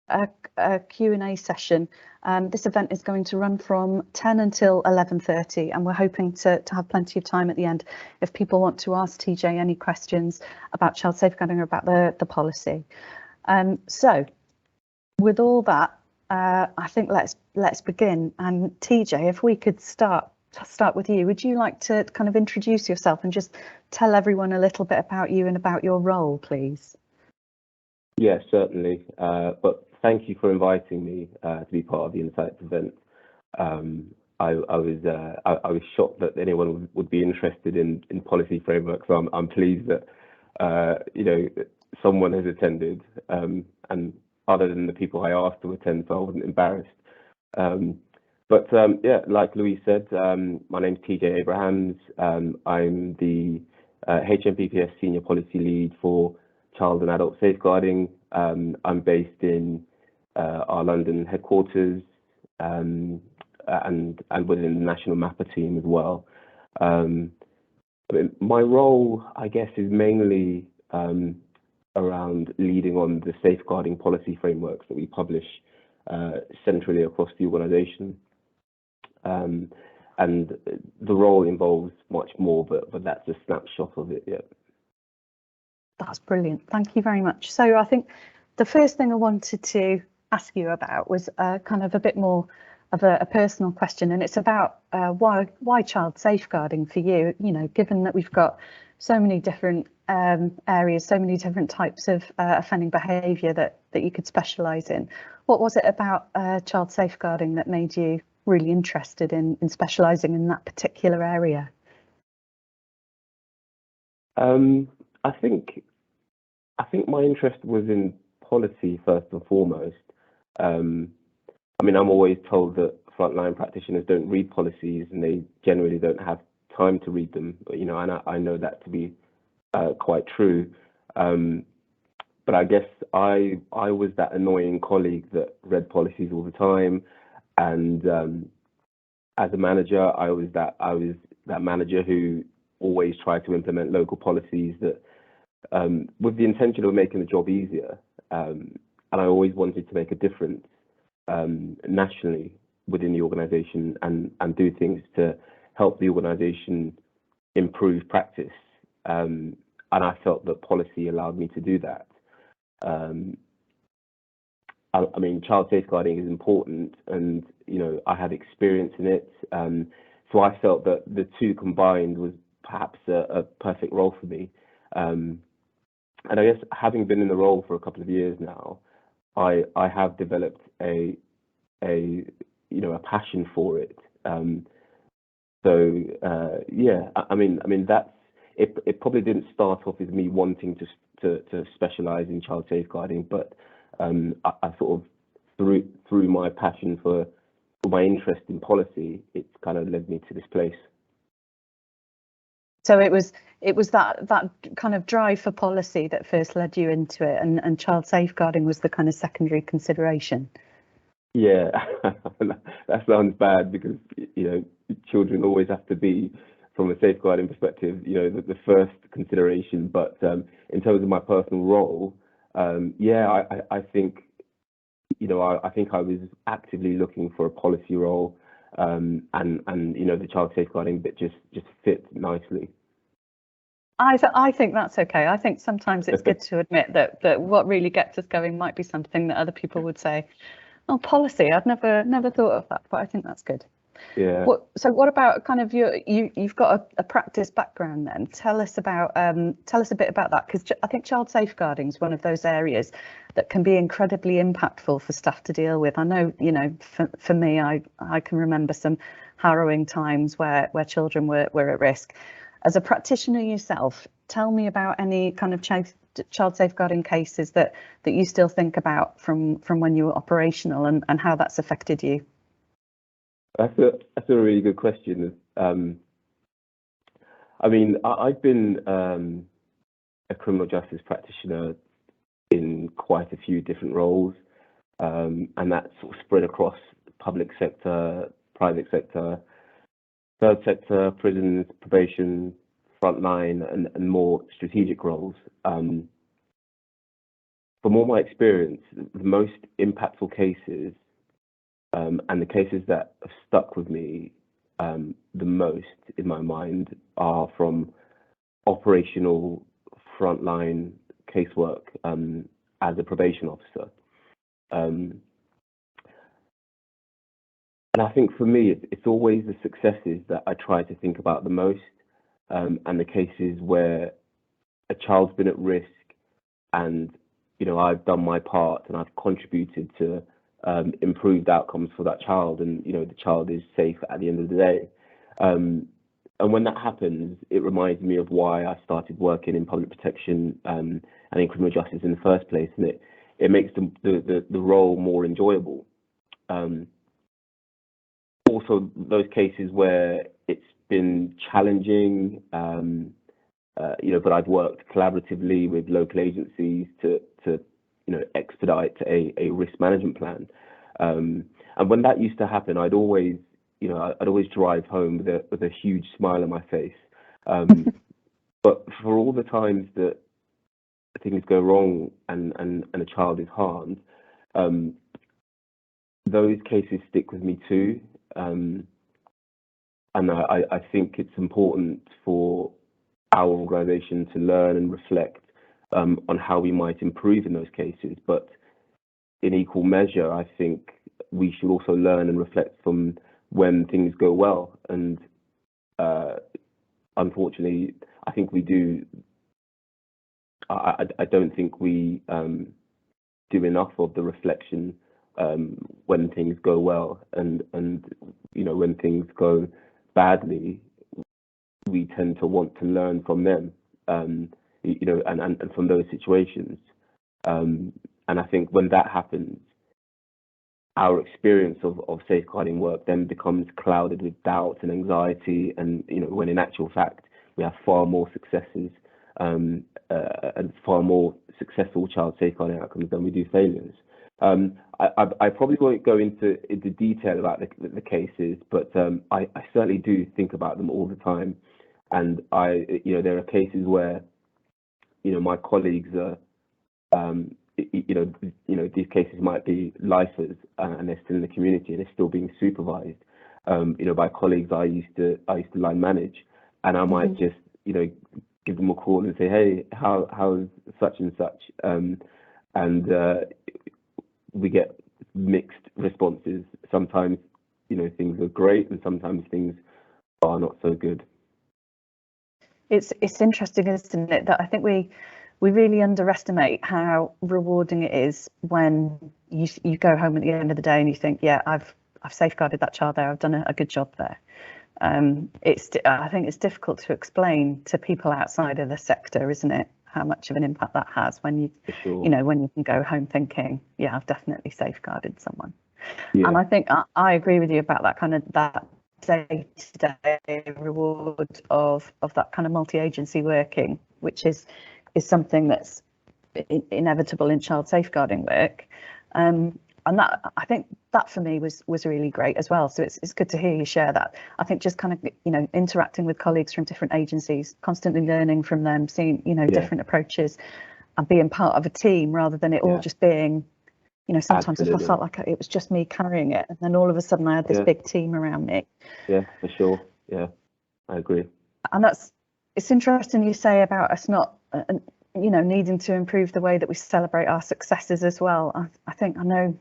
a Q&A session. This event is going to run from 10 until 11:30, and we're hoping to have plenty of time at the end if people want to ask TJ any questions about child safeguarding or about the policy. So with all that, I think let's begin. And TJ, if we could start with you, would you like to kind of introduce yourself and just tell everyone a little bit about you and about your role, please? Yes, certainly. But thank you for inviting me to be part of the Insights event. I was shocked that anyone would be interested in policy frameworks. So I'm pleased that someone has attended, and other than the people I asked to attend, so I wasn't embarrassed. Yeah, like Louise said, my name's TJ Abrahams. I'm the HMPPS Senior Policy Lead for Child and Adult Safeguarding. I'm based in our London headquarters and within the national MAPPA team as well. My role, I guess, is mainly around leading on the safeguarding policy frameworks that we publish centrally across the organisation. And the role involves much more, but that's a snapshot of it. Yeah. That's brilliant. Thank you very much. So I think the first thing I wanted to ask you about was kind of a bit more of a personal question, and it's about why child safeguarding for you. You know, given that we've got so many different areas, so many different types of offending behaviour that you could specialise in. What was it about child safeguarding that made you really interested in specialising in that particular area? I think my interest was in policy first and foremost. I mean, I'm always told that frontline practitioners don't read policies and they generally don't have time to read them. And I know that to be quite true. But I guess I was that annoying colleague that read policies all the time, and as a manager, I was that manager who always tried to implement local policies that with the intention of making the job easier, and I always wanted to make a difference nationally within the organisation and do things to help the organisation improve practice. And I felt that policy allowed me to do that. I mean, child safeguarding is important, and I had experience in it, so I felt that the two combined was perhaps a perfect role for me. And I guess having been in the role for a couple of years now, I have developed a passion for it. Yeah, I mean that's it. It probably didn't start off as me wanting to specialise in child safeguarding, but I sort of through my passion for my interest in policy, it's kind of led me to this place. So it was that kind of drive for policy that first led you into it, and child safeguarding was the kind of secondary consideration. Yeah, that sounds bad because children always have to be, from a safeguarding perspective, the first consideration. But in terms of my personal role, yeah, I think I was actively looking for a policy role, and the child safeguarding bit just fit nicely. I think that's okay. I think sometimes it's good to admit that what really gets us going might be something that other people would say, oh, policy, I'd never thought of that, but I think that's good. Yeah. So what about kind of you've got a practice background then? Tell us a bit about that, because I think child safeguarding is one of those areas that can be incredibly impactful for staff to deal with. I know, for me, I can remember some harrowing times where children were at risk. As a practitioner yourself, tell me about any kind of child safeguarding cases that you still think about from when you were operational and how that's affected you. That's a really good question. I mean, I've been a criminal justice practitioner in quite a few different roles, and that's sort of spread across public sector, private sector, third sector, prisons, probation, frontline, and more strategic roles. from all my experience, the most impactful cases and the cases that have stuck with me the most in my mind are from operational frontline casework as a probation officer. And I think for me, it's always the successes that I try to think about the most, and the cases where a child's been at risk and, you know, I've done my part and I've contributed to improved outcomes for that child, and, you know, the child is safe at the end of the day. And when that happens, it reminds me of why I started working in public protection and in criminal justice in the first place, and it makes the role more enjoyable. Also, those cases where it's been challenging, you know, but I've worked collaboratively with local agencies to you know, expedite a risk management plan. And when that used to happen, I'd always drive home with a huge smile on my face. But for all the times that things go wrong and a child is harmed, those cases stick with me too. And I think it's important for our organisation to learn and reflect on how we might improve in those cases. But in equal measure, I think we should also learn and reflect from when things go well. And unfortunately, I think we do. I don't think we do enough of the reflection when things go well, and you know, when things go badly, we tend to want to learn from them, you know, and from those situations. And I think when that happens, our experience of safeguarding work then becomes clouded with doubt and anxiety, and, you know, when in actual fact we have far more successes and far more successful child safeguarding outcomes than we do failures. I probably won't go into detail about the cases, but I certainly do think about them all the time. And you know, there are cases where, you know, my colleagues are, you know, these cases might be lifers and they're still in the community and they're still being supervised, you know, by colleagues I used to line manage, and I might just, you know, give them a call and say, hey, how's such and such, and we get mixed responses. Sometimes, you know, things are great, and sometimes things are not so good. It's interesting, isn't it, that I think we really underestimate how rewarding it is when you go home at the end of the day and you think, yeah, I've safeguarded that child there, I've done a good job there. I think it's difficult to explain to people outside of the sector, isn't it, how much of an impact that has when you know, when you can go home thinking, yeah, I've definitely safeguarded someone. Yeah. And I think I agree with you about that kind of that day-to-day reward of that kind of multi-agency working, which is something that's inevitable in child safeguarding work. And that, I think that for me was really great as well. So it's good to hear you share that. I think just kind of, you know, interacting with colleagues from different agencies, constantly learning from them, seeing, you know, different approaches, and being part of a team rather than it all just being, you know, sometimes I felt like it was just me carrying it, and then all of a sudden I had this big team around me. Yeah, for sure. Yeah, I agree. And it's interesting you say about us not, you know, needing to improve the way that we celebrate our successes as well. I know,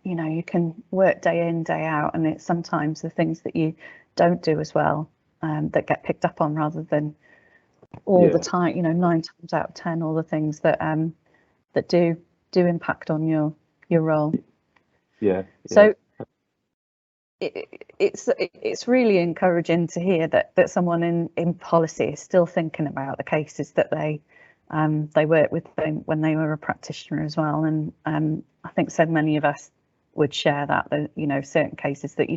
you know, you can work day in, day out, and it's sometimes the things that you don't do as well that get picked up on rather than all the time, you know, 9 times out of 10, all the things that that do impact on your role. Yeah. So it's really encouraging to hear that someone in policy is still thinking about the cases that they worked with when they were a practitioner as well. And I think so many of us would share that, you know, certain cases that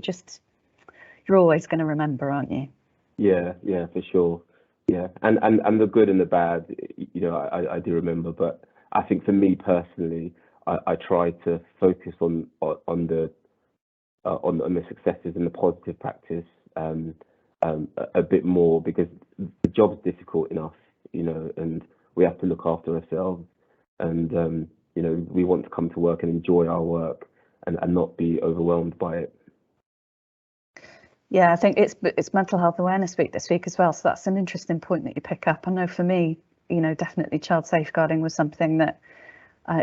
you're always going to remember, aren't you? Yeah, for sure. Yeah, and the good and the bad, you know, I do remember, but I think for me personally, I try to focus on the successes and the positive practice a bit more, because the job's difficult enough, you know, and we have to look after ourselves. and you know, we want to come to work and enjoy our work and not be overwhelmed by it. Yeah, I think it's Mental Health Awareness Week this week as well, so that's an interesting point that you pick up. I know for me, you know, definitely child safeguarding was something that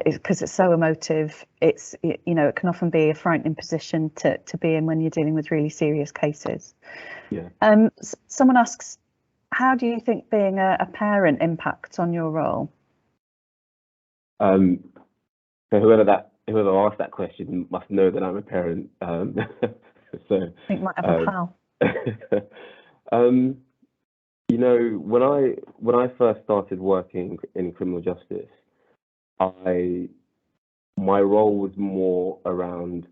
because it's so emotive, you know, it can often be a frightening position to be in when you're dealing with really serious cases. Yeah. Someone asks, how do you think being a parent impacts on your role? So whoever asked that question must know that I'm a parent. So I think might have a pal. You know, when I first started working in criminal justice, my role was more around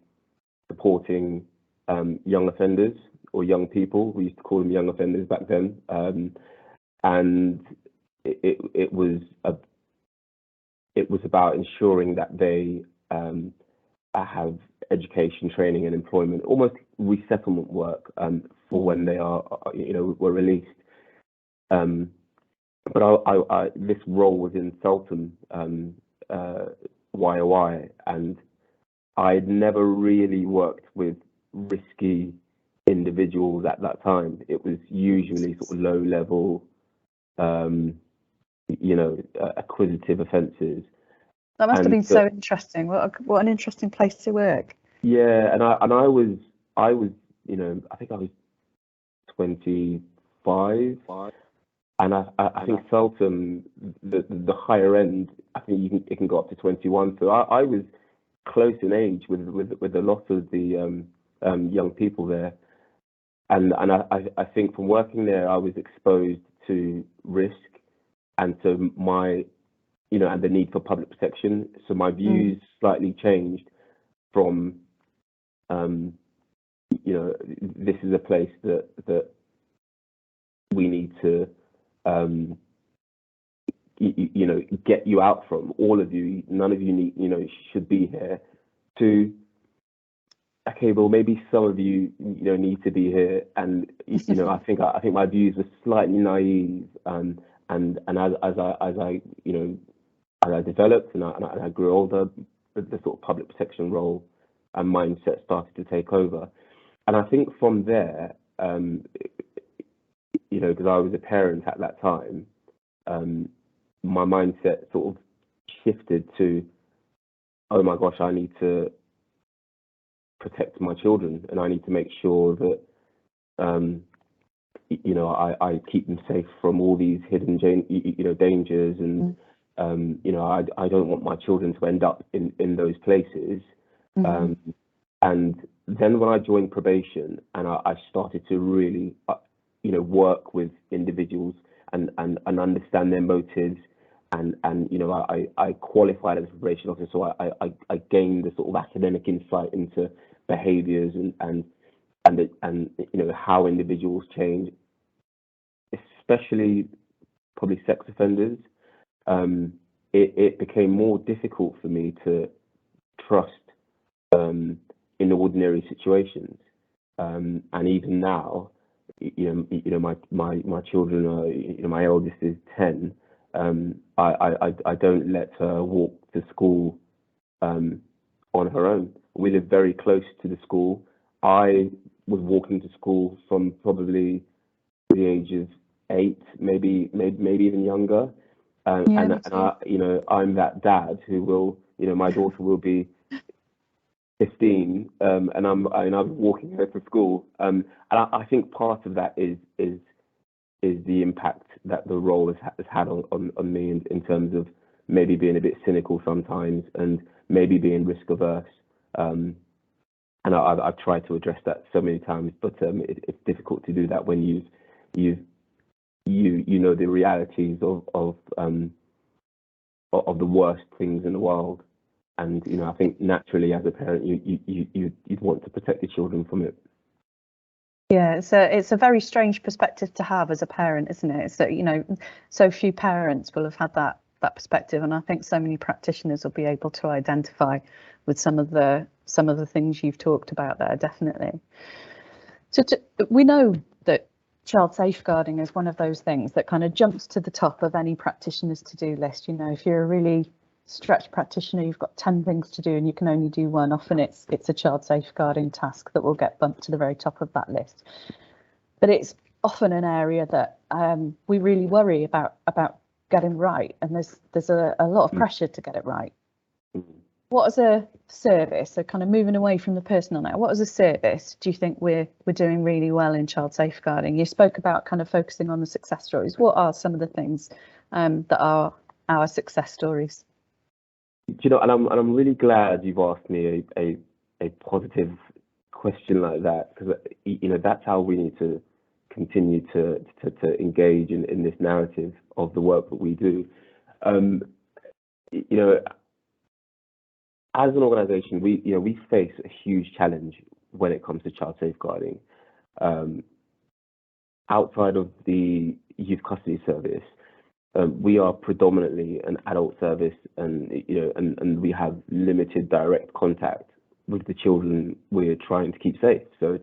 supporting young offenders or young people. We used to call them young offenders back then, and it was about ensuring that they have education, training, and employment, almost resettlement work for when they were released. But this role was in Feltham YOI, and I'd never really worked with risky individuals at that time. It was usually sort of low level, acquisitive offences. That must have been so interesting. What an interesting place to work. Yeah, and I was, you know, I think I was 25, and I think Feltham, the higher end, I think it can go up to 21. So I was close in age with a lot of the young people there, and I think from working there, I was exposed to risk and to and the need for public protection. So my views slightly changed from, this is a place that we need to, get you out from. All of you, none of you should be here. To, okay, well, maybe some of you, need to be here. And, I think my views were slightly naive. And as I developed and I grew older, the sort of public protection role and mindset started to take over. And I think from there, because I was a parent at that time, my mindset sort of shifted to, oh my gosh, I need to protect my children, and I need to make sure that, I keep them safe from all these hidden, dangers, and I don't want my children to end up in those places. And then when I joined probation and I started to really, work with individuals and understand their motives, and I qualified as a probation officer, so I gained the sort of academic insight into behaviours and how individuals change, especially probably sex offenders. It became more difficult for me to trust in ordinary situations, and even now, my children are, my eldest is 10. I don't let her walk to school on her own. We live very close to the school. I was walking to school from probably the age of 8, maybe even younger. And I'm that dad who will, my daughter will be 15, and I'm walking her to school. And I think part of that is the impact that the role has had on me in terms of maybe being a bit cynical sometimes and maybe being risk averse. And I've tried to address that so many times, but it's difficult to do that when you know the realities of the worst things in the world. And I think naturally, as a parent, you'd want to protect your children from it. Yeah, it's a very strange perspective to have as a parent, isn't it? So so few parents will have had that perspective, and I think so many practitioners will be able to identify with some of the things you've talked about there, definitely. So we know that child safeguarding is one of those things that kind of jumps to the top of any practitioner's to-do list. If you're a really stretch practitioner, you've got 10 things to do and you can only do one. Often it's a child safeguarding task that will get bumped to the very top of that list. But it's often an area that we really worry about getting right, and there's a lot of pressure to get it right. What as a service, so kind of moving away from the personal now, what as a service do you think we're doing really well in child safeguarding? You spoke about kind of focusing on the success stories. What are some of the things that are our success stories? Do you know, and I'm really glad you've asked me a positive question like that, because you know that's how we need to continue to engage in this narrative of the work that we do. You know, as an organisation, we face a huge challenge when it comes to child safeguarding. Outside of the youth custody service, we are predominantly an adult service, and and we have limited direct contact with the children we're trying to keep safe. So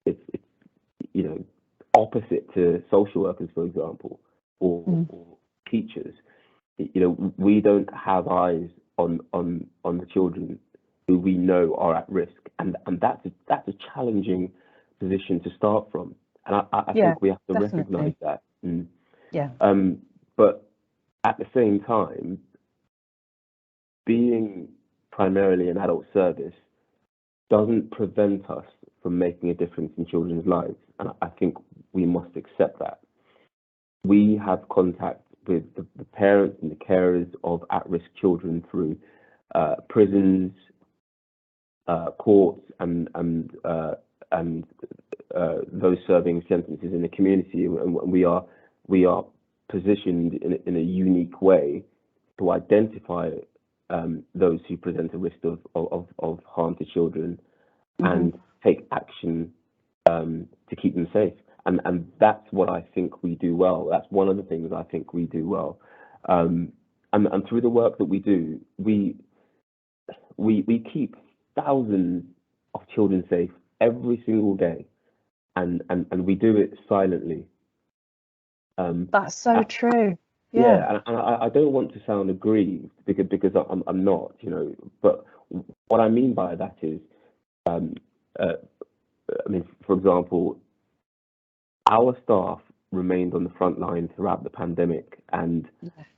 it's opposite to social workers, for example, or teachers. We don't have eyes on the children who we know are at risk, and that's a challenging position to start from, and I think we have to recognise that. But at the same time, being primarily an adult service doesn't prevent us from making a difference in children's lives, and I think we must accept that. We have contact with the parents and the carers of at-risk children through prisons, courts, and those serving sentences in the community, and we are positioned in a unique way to identify those who present a risk of harm to children and take action to keep them safe. And that's what I think we do well. That's one of the things I think we do well. And through the work that we do, we keep thousands of children safe every single day, and we do it silently. That's so true. Yeah, and I don't want to sound aggrieved because I'm not, But what I mean by that is, I mean, for example, our staff remained on the front line throughout the pandemic and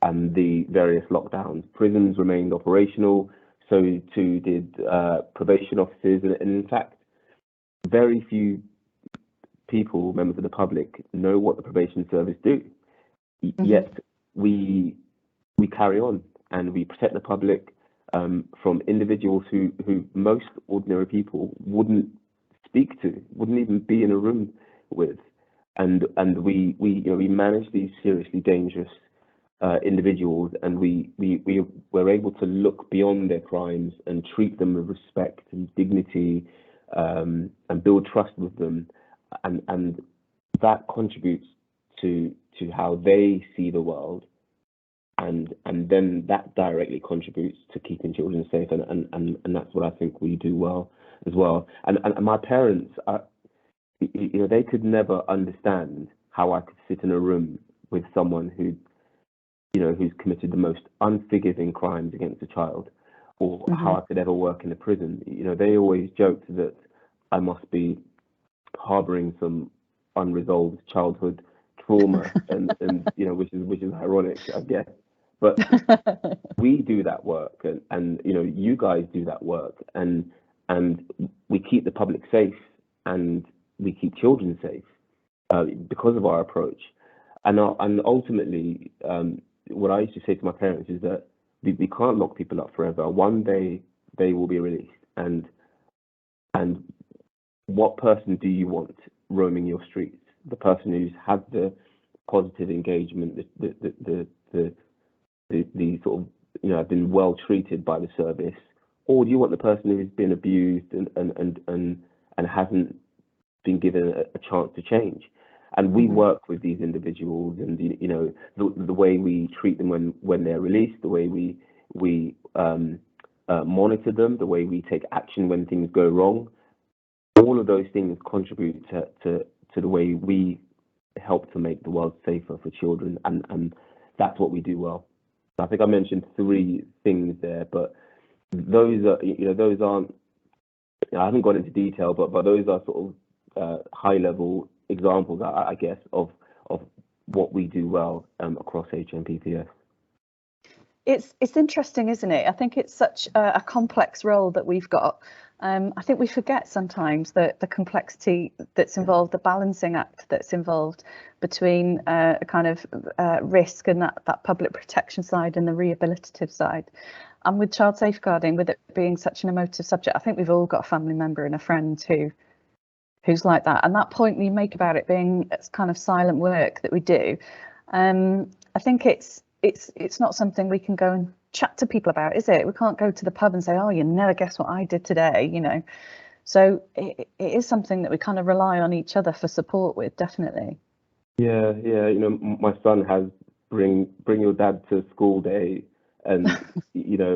the various lockdowns. Prisons remained operational, so too did probation officers, and in fact, very few people, members of the public, know what the probation service do. Yet we carry on and we protect the public from individuals who most ordinary people wouldn't speak to, wouldn't even be in a room with. And we manage these seriously dangerous individuals, and we're able to look beyond their crimes and treat them with respect and dignity, and build trust with them, and that contributes to how they see the world, and then that directly contributes to keeping children safe, and that's what I think we do well as well. And my parents are, they could never understand how I could sit in a room with someone who's committed the most unforgiving crimes against a child, or how I could ever work in a prison. They always joked that I must be harboring some unresolved childhood trauma, and which is ironic, I guess. But we do that work, and you guys do that work, and we keep the public safe, and we keep children safe because of our approach. And ultimately, what I used to say to my parents is that we can't lock people up forever. One day they will be released, and what person do you want roaming your streets? The person who's had the positive engagement, the sort of been well treated by the service, or do you want the person who's been abused and hasn't been given a chance to change? And we work with these individuals, and the way we treat them when they're released, the way we monitor them, the way we take action when things go wrong, all of those things contribute to the way we help to make the world safer for children, and that's what we do well. I think I mentioned 3 things there, but those are, those aren't, I haven't gone into detail, but those are sort of high level examples, I guess, of what we do well across HMPPS. It's interesting, isn't it? I think it's such a complex role that we've got. I think we forget sometimes that the complexity that's involved, the balancing act that's involved between a kind of risk and that public protection side and the rehabilitative side. And with child safeguarding, with it being such an emotive subject, I think we've all got a family member and a friend who's like that. And that point you make about it being kind of silent work that we do, I think it's not something we can go and chat to people about, is it? We can't go to the pub and say, oh, you never guess what I did today, So it is something that we kind of rely on each other for support with, definitely. Yeah. My son has bring your dad to school day, and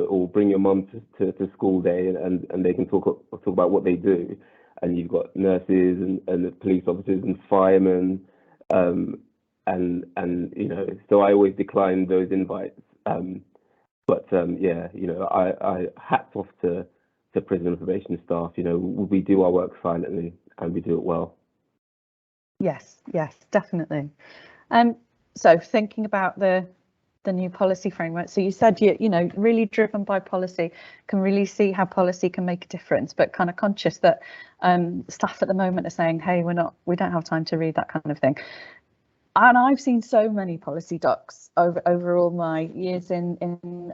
or bring your mum to school day, and they can talk about what they do. And you've got nurses and the police officers and firemen, and so I always decline those invites. But I hats off to prison and probation staff. We do our work silently and we do it well. Yes, definitely. So thinking about the new policy framework. So you said really driven by policy, can really see how policy can make a difference, but kind of conscious that staff at the moment are saying, hey, we don't have time to read that kind of thing. And I've seen so many policy docs over all my years in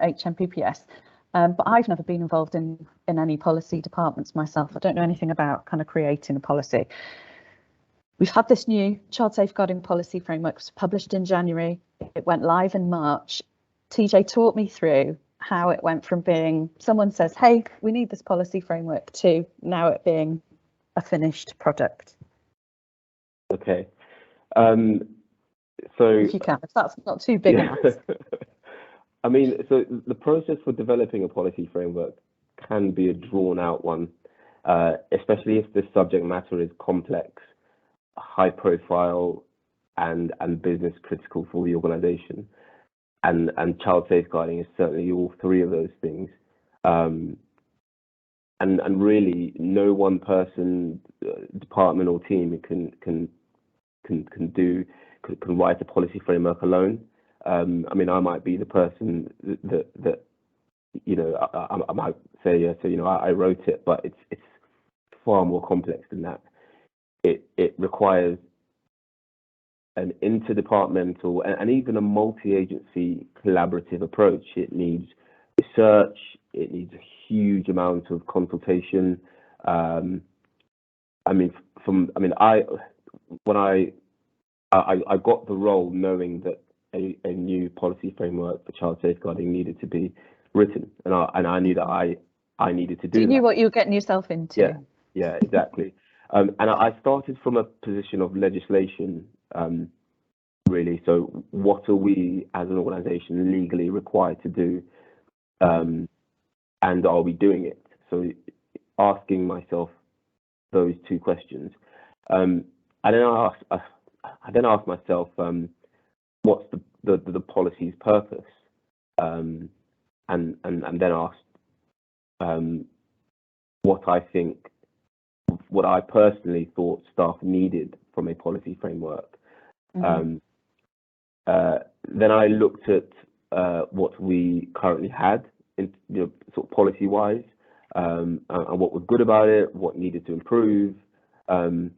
HMPPS, but I've never been involved in any policy departments myself. I don't know anything about kind of creating a policy. We've had this new child safeguarding policy framework, was published in January. It went live in March. TJ taught me through how it went from being someone says, hey, we need this policy framework, to now it being a finished product. Okay. So if you can, if that's not too big enough. I mean, so the process for developing a policy framework can be a drawn out one, especially if the subject matter is complex, high profile, and business critical for the organization. And child safeguarding is certainly all 3 of those things. And really no one person, department or team can write a policy framework alone. I mean, I might be the person that I might say, yes, I wrote it, but it's far more complex than that. It requires an interdepartmental and even a multi-agency collaborative approach. It needs research. It needs a huge amount of consultation. When I got the role knowing that a new policy framework for child safeguarding needed to be written, and I knew that I needed to do that. You knew what you were getting yourself into. Yeah, exactly. And I started from a position of legislation, really. So what are we as an organisation legally required to do, and are we doing it? So asking myself those 2 questions, and then I then asked myself, what's the policy's purpose, and then asked what I personally thought staff needed from a policy framework. Mm-hmm. Then I looked at what we currently had, in, sort of policy wise, and what was good about it, what needed to improve. And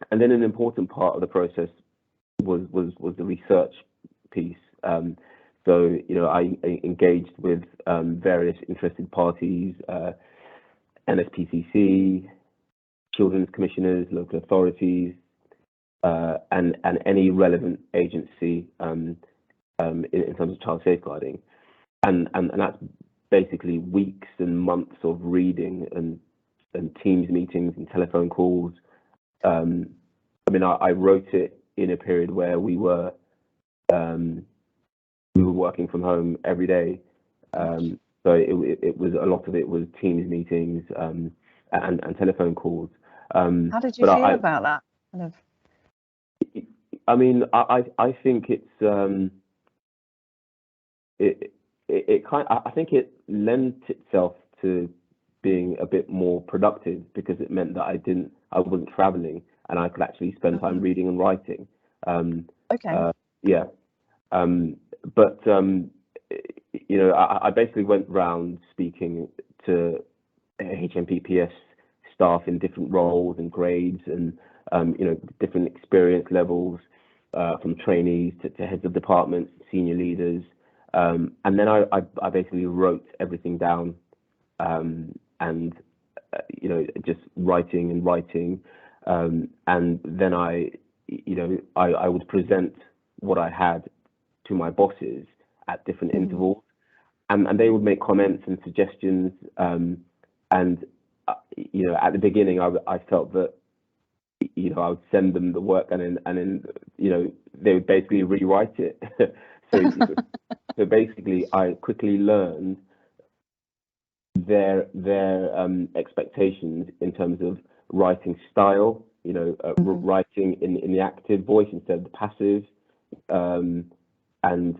then an important part of the process was the research piece. So I engaged with various interested parties, NSPCC, children's commissioners, local authorities, and any relevant agency in terms of child safeguarding, and that's basically weeks and months of reading and Teams meetings and telephone calls. I wrote it in a period where we were working from home every day, so it was a lot of it was Teams meetings and telephone calls. How did you feel about that? Kind of. I think I think it lent itself to being a bit more productive because it meant that I wasn't traveling and I could actually spend time reading and writing. Okay. Yeah. But you know, I basically went round speaking to HMPPS staff in different roles and grades and you know, different experience levels, from trainees to heads of departments, senior leaders, and then I basically wrote everything down, and you know, just writing and writing, and then you know, I would present what I had to my bosses at different intervals, and they would make comments and suggestions, and you know, at the beginning I felt that, you know, I would send them the work and then you know, they would basically rewrite it. So basically I quickly learned their expectations in terms of writing style, you know, writing in the active voice instead of the passive, and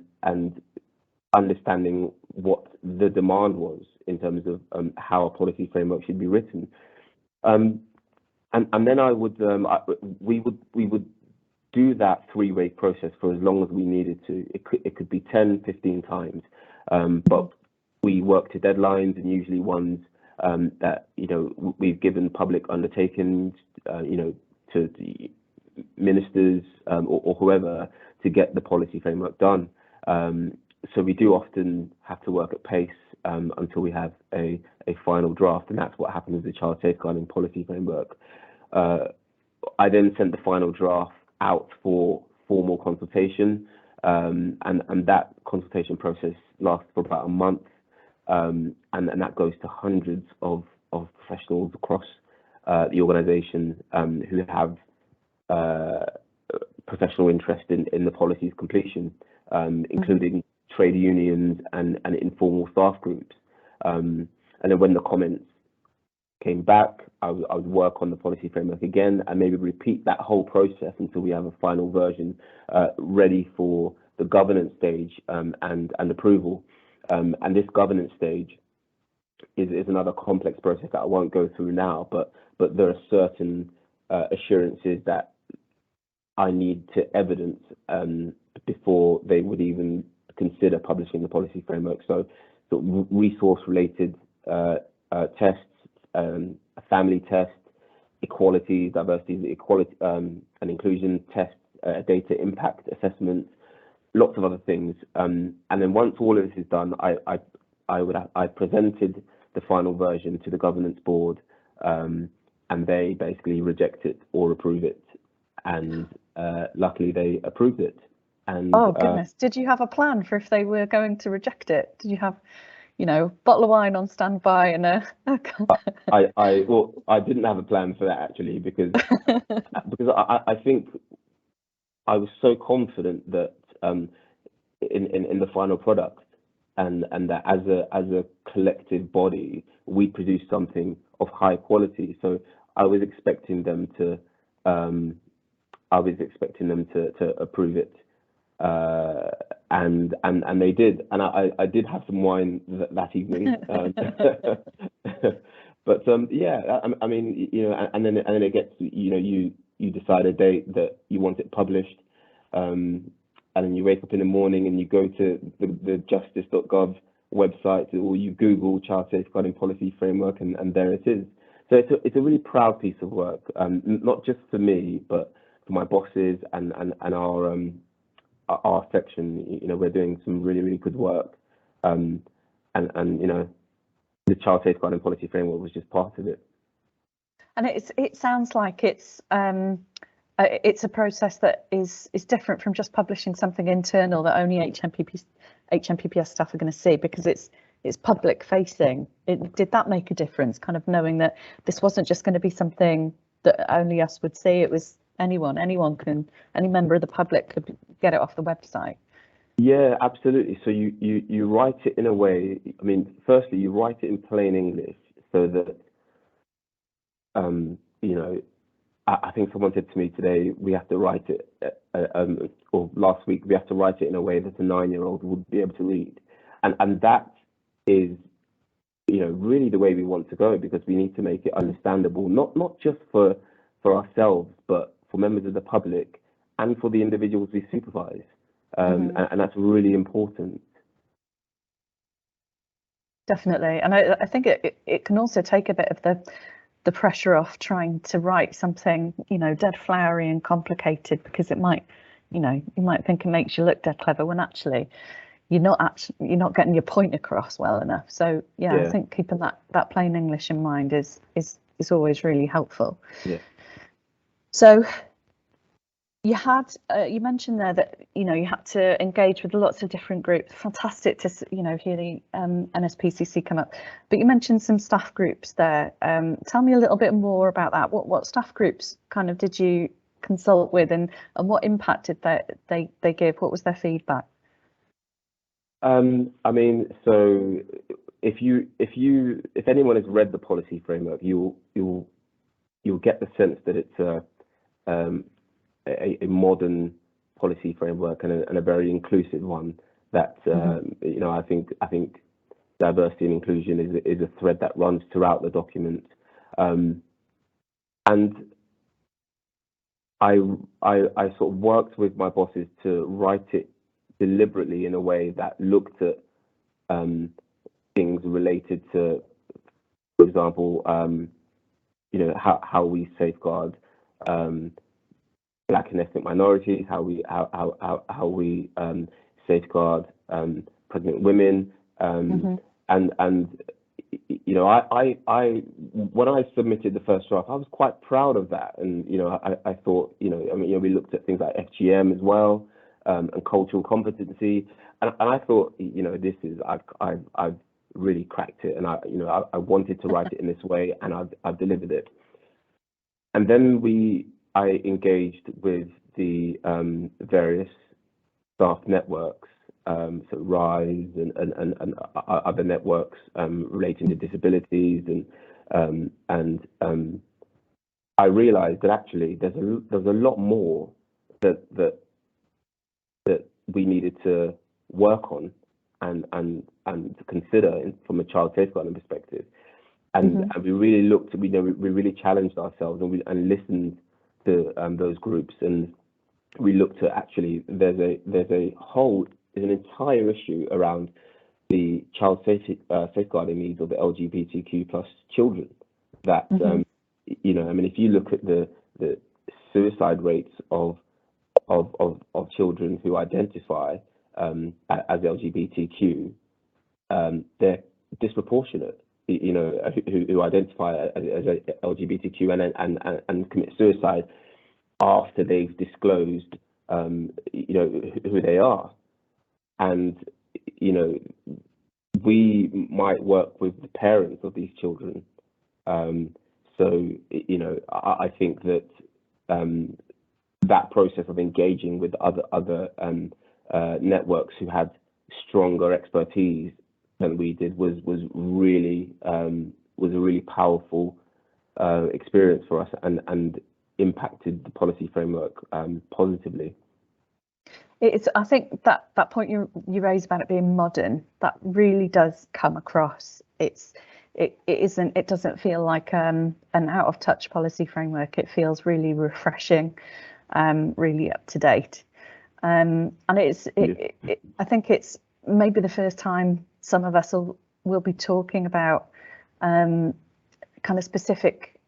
understanding what the demand was in terms of how a policy framework should be written. And then we would do that three-way process for as long as we needed to. It could be 10, 15 times, but we work to deadlines, and usually ones that, you know, we've given public undertakings, you know, to the ministers, or whoever, to get the policy framework done. So we do often have to work at pace until we have a final draft, and that's what happened with the Child Safeguarding Policy Framework. I then sent the final draft out for formal consultation, and that consultation process lasts for about a month, and that goes to hundreds of professionals across the organisation who have professional interest in the policy's completion, including trade unions and informal staff groups. And then when the comments came back, I would work on the policy framework again and maybe repeat that whole process until we have a final version ready for the governance stage and approval. And this governance stage is another complex process that I won't go through now, but there are certain assurances that I need to evidence before they would even consider publishing the policy framework. So resource-related tests, a family test, equality, diversity, equality, and inclusion test, data impact assessment, lots of other things. And then once all of this is done, I presented the final version to the governance board, and they basically reject it or approve it. And luckily, they approved it. And oh goodness, did you have a plan for if they were going to reject it? Did you have, you know, bottle of wine on standby and a well, I didn't have a plan for that actually, because I think I was so confident that in the final product, and that as a collective body we produced something of high quality. So I was expecting them to approve it, and they did, and I did have some wine that evening. But yeah, I mean, you know, and then it gets, you know, you decide a date that you want it published, and then you wake up in the morning and you go to the justice.gov website, or you Google Child Safeguarding Policy Framework, and there it is. So it's a really proud piece of work, not just for me, but for my bosses and our section. You know, we're doing some really good work, and you know, the Child Safeguarding Policy Framework was just part of it. And it sounds like it's a process that is different from just publishing something internal that only HMPPS staff are going to see, because it's public facing. Did that make a difference, kind of knowing that this wasn't just going to be something that only us would see? It was any member of the public could get it off the website. Yeah, absolutely. So you write it in a way, I mean, firstly, you write it in plain English so that, you know, I think someone said to me today, we have to write it, or last week, we have to write it in a way that a 9-year-old would be able to read. and that is, you know, really the way we want to go, because we need to make it understandable, not just for ourselves, but for members of the public and for the individuals we supervise. And that's really important. Definitely, and I think it can also take a bit of the pressure off trying to write something, you know, dead flowery and complicated, because it might, you know, you might think it makes you look dead clever when actually you're not getting your point across well enough. So yeah, I think keeping that plain English in mind is always really helpful. Yeah. So you had you mentioned there that, you know, you had to engage with lots of different groups. Fantastic to, you know, hear the NSPCC come up, but you mentioned some staff groups there. Tell me a little bit more about that. What staff groups kind of did you consult with, and what impact did they give? What was their feedback? I mean, so if anyone has read the policy framework, you'll get the sense that it's a modern policy framework and a very inclusive one. That you know, I think diversity and inclusion is a thread that runs throughout the document, and I sort of worked with my bosses to write it deliberately in a way that looked at things related to, for example, you know, how we safeguard Black and ethnic minorities, how we safeguard pregnant women, and you know, I when I submitted the first draft, I was quite proud of that, and you know, I thought, you know, I mean, you know, we looked at things like FGM as well, and cultural competency, and I thought, you know, this is I've really cracked it, and I wanted to write it in this way, and I've delivered it. And then I engaged with the various staff networks, so RISE and other networks relating to disabilities, and I realised that actually there's a lot more that we needed to work on and to consider from a child safeguarding perspective, and we really looked, we really challenged ourselves, and listened to those groups, and we looked at actually there's an entire issue around the child safeguarding needs of the LGBTQ plus children. That you know, I mean, if you look at the suicide rates of children who identify as LGBTQ, they're disproportionate. You know, who identify as LGBTQ and commit suicide after they've disclosed, you know, who they are. And you know, we might work with the parents of these children. So you know, I think that that process of engaging with other networks who had stronger expertise than we did was really was a really powerful experience for us, and impacted the policy framework positively. I think that point you raised about it being modern, that really does come across. It doesn't feel like an out of touch policy framework. It feels really refreshing, really up to date, and I think it's maybe the first time some of us will be talking about kind of specific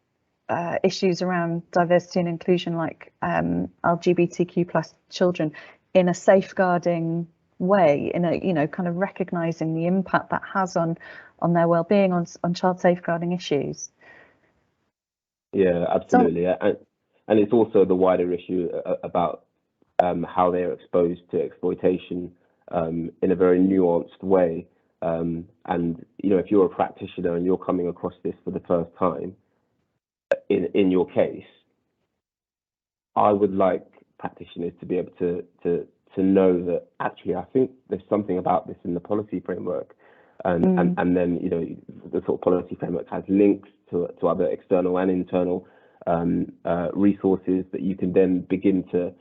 issues around diversity and inclusion, like LGBTQ plus children, in a safeguarding way, in a, you know, kind of recognizing the impact that has on their well-being, on child safeguarding issues. Yeah, absolutely. So, and it's also the wider issue about how they're exposed to exploitation in a very nuanced way. And you know, if you're a practitioner and you're coming across this for the first time in your case, I would like practitioners to be able to know that actually, I think there's something about this in the policy framework, and then, you know, the sort of policy framework has links to other external and internal resources that you can then begin to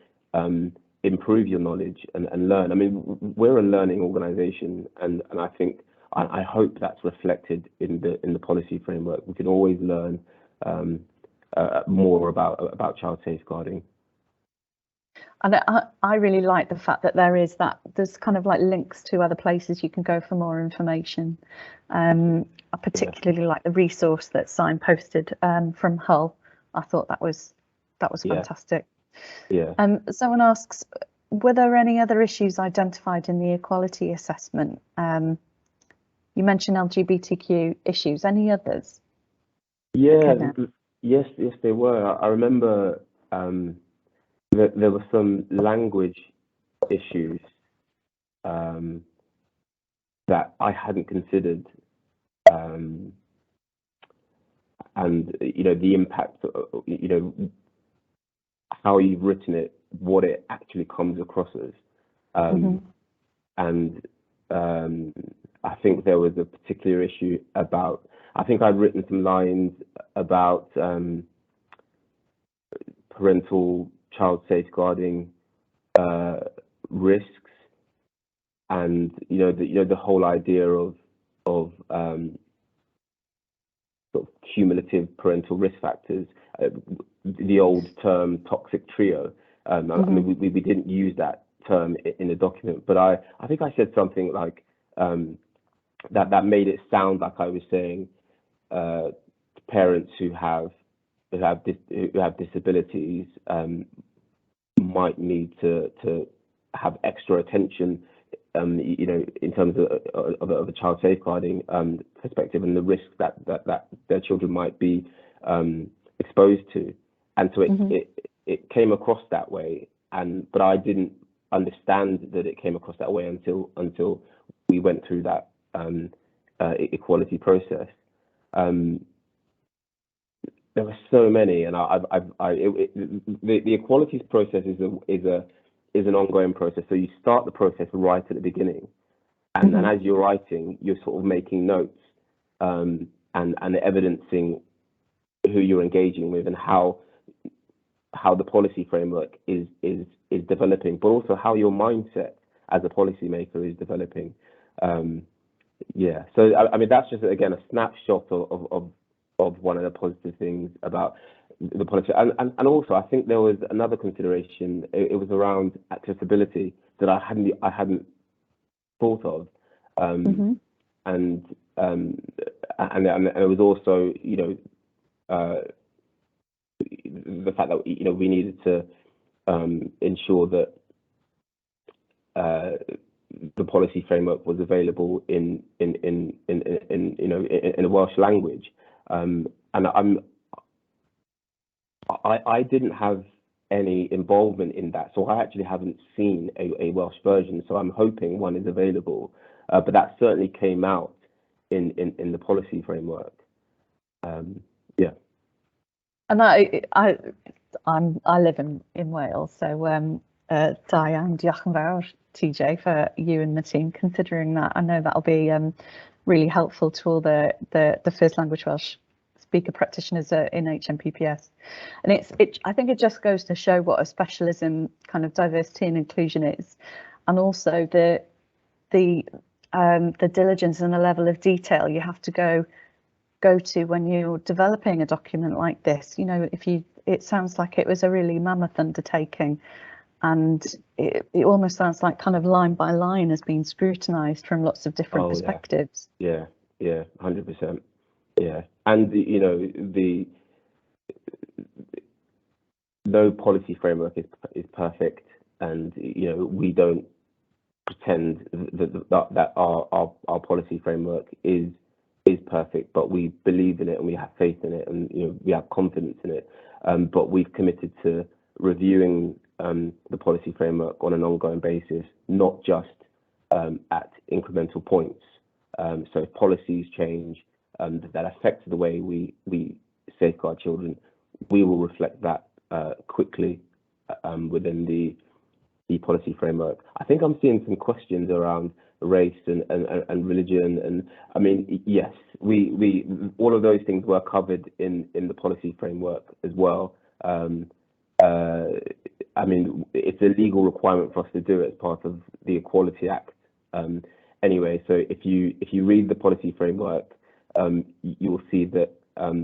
improve your knowledge and learn. I mean, we're a learning organisation, and I think I hope that's reflected in the policy framework. We can always learn more about child safeguarding. And I really like the fact that there's kind of like links to other places you can go for more information. I particularly like the resource that's signposted from Hull. I thought that was fantastic. Yeah. Someone asks, were there any other issues identified in the equality assessment? You mentioned LGBTQ issues. Any others? Yeah. Yes, there were. I remember there were some language issues that I hadn't considered, and the impact, how you've written it, what it actually comes across as, and I think there was a particular issue about. I think I'd written some lines about parental child safeguarding risks, and the whole idea of sort of cumulative parental risk factors, the old term toxic trio. I mean, we didn't use that term in the document, but I think I said something like that made it sound like I was saying parents who have disabilities might need to have extra attention, in terms of a child safeguarding perspective, and the risks that their children might be exposed to. And so it came across that way, but I didn't understand that it came across that way until we went through that equality process. There were so many, and the equalities process is an ongoing process. So you start the process right at the beginning, and as you're writing, you're sort of making notes and evidencing who you're engaging with and how the policy framework is developing, but also how your mindset as a policymaker is developing. So I mean, that's just again a snapshot of one of the positive things about the policy, and also I think there was another consideration. It was around accessibility that I hadn't thought of, and it was also the fact that we needed to ensure that the policy framework was available in the Welsh language, and I didn't have any involvement in that, so I actually haven't seen a Welsh version. So I'm hoping one is available, but that certainly came out in the policy framework. And I live in Wales, so Diane, diolch yn fawr, TJ, for you and the team considering that. I know that'll be really helpful to all the first language Welsh speaker practitioners in HMPPS. And I think it just goes to show what a specialism kind of diversity and inclusion is, and also the diligence and the level of detail you have to go to when you're developing a document like this. It sounds like it was a really mammoth undertaking, and it almost sounds like kind of line by line has been scrutinized from lots of different perspectives. Yeah, 100%. Yeah, and no policy framework is perfect, and we don't pretend that our policy framework is perfect, but we believe in it and we have faith in it, and we have confidence in it. But we've committed to reviewing the policy framework on an ongoing basis, not just at incremental points. So if policies change that affect the way we safeguard children, we will reflect that quickly within the policy framework. I think I'm seeing some questions around race and religion, and I mean, yes, we all of those things were covered in the policy framework as well. I mean, it's a legal requirement for us to do it as part of the Equality Act. Anyway, so if you read the policy framework, you will see that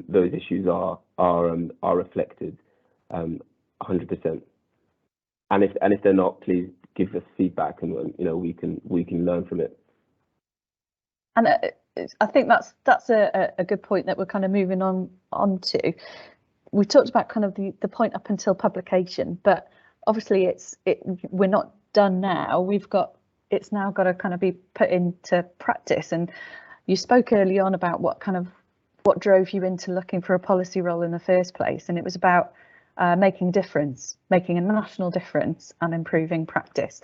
those issues are reflected 100%. And if they're not, please give us feedback, and we can learn from it. And I think that's a good point that we're kind of moving on to. We talked about kind of the point up until publication, but obviously we're not done now. It's now got to kind of be put into practice. And you spoke early on about what drove you into looking for a policy role in the first place, and it was about making a national difference and improving practice.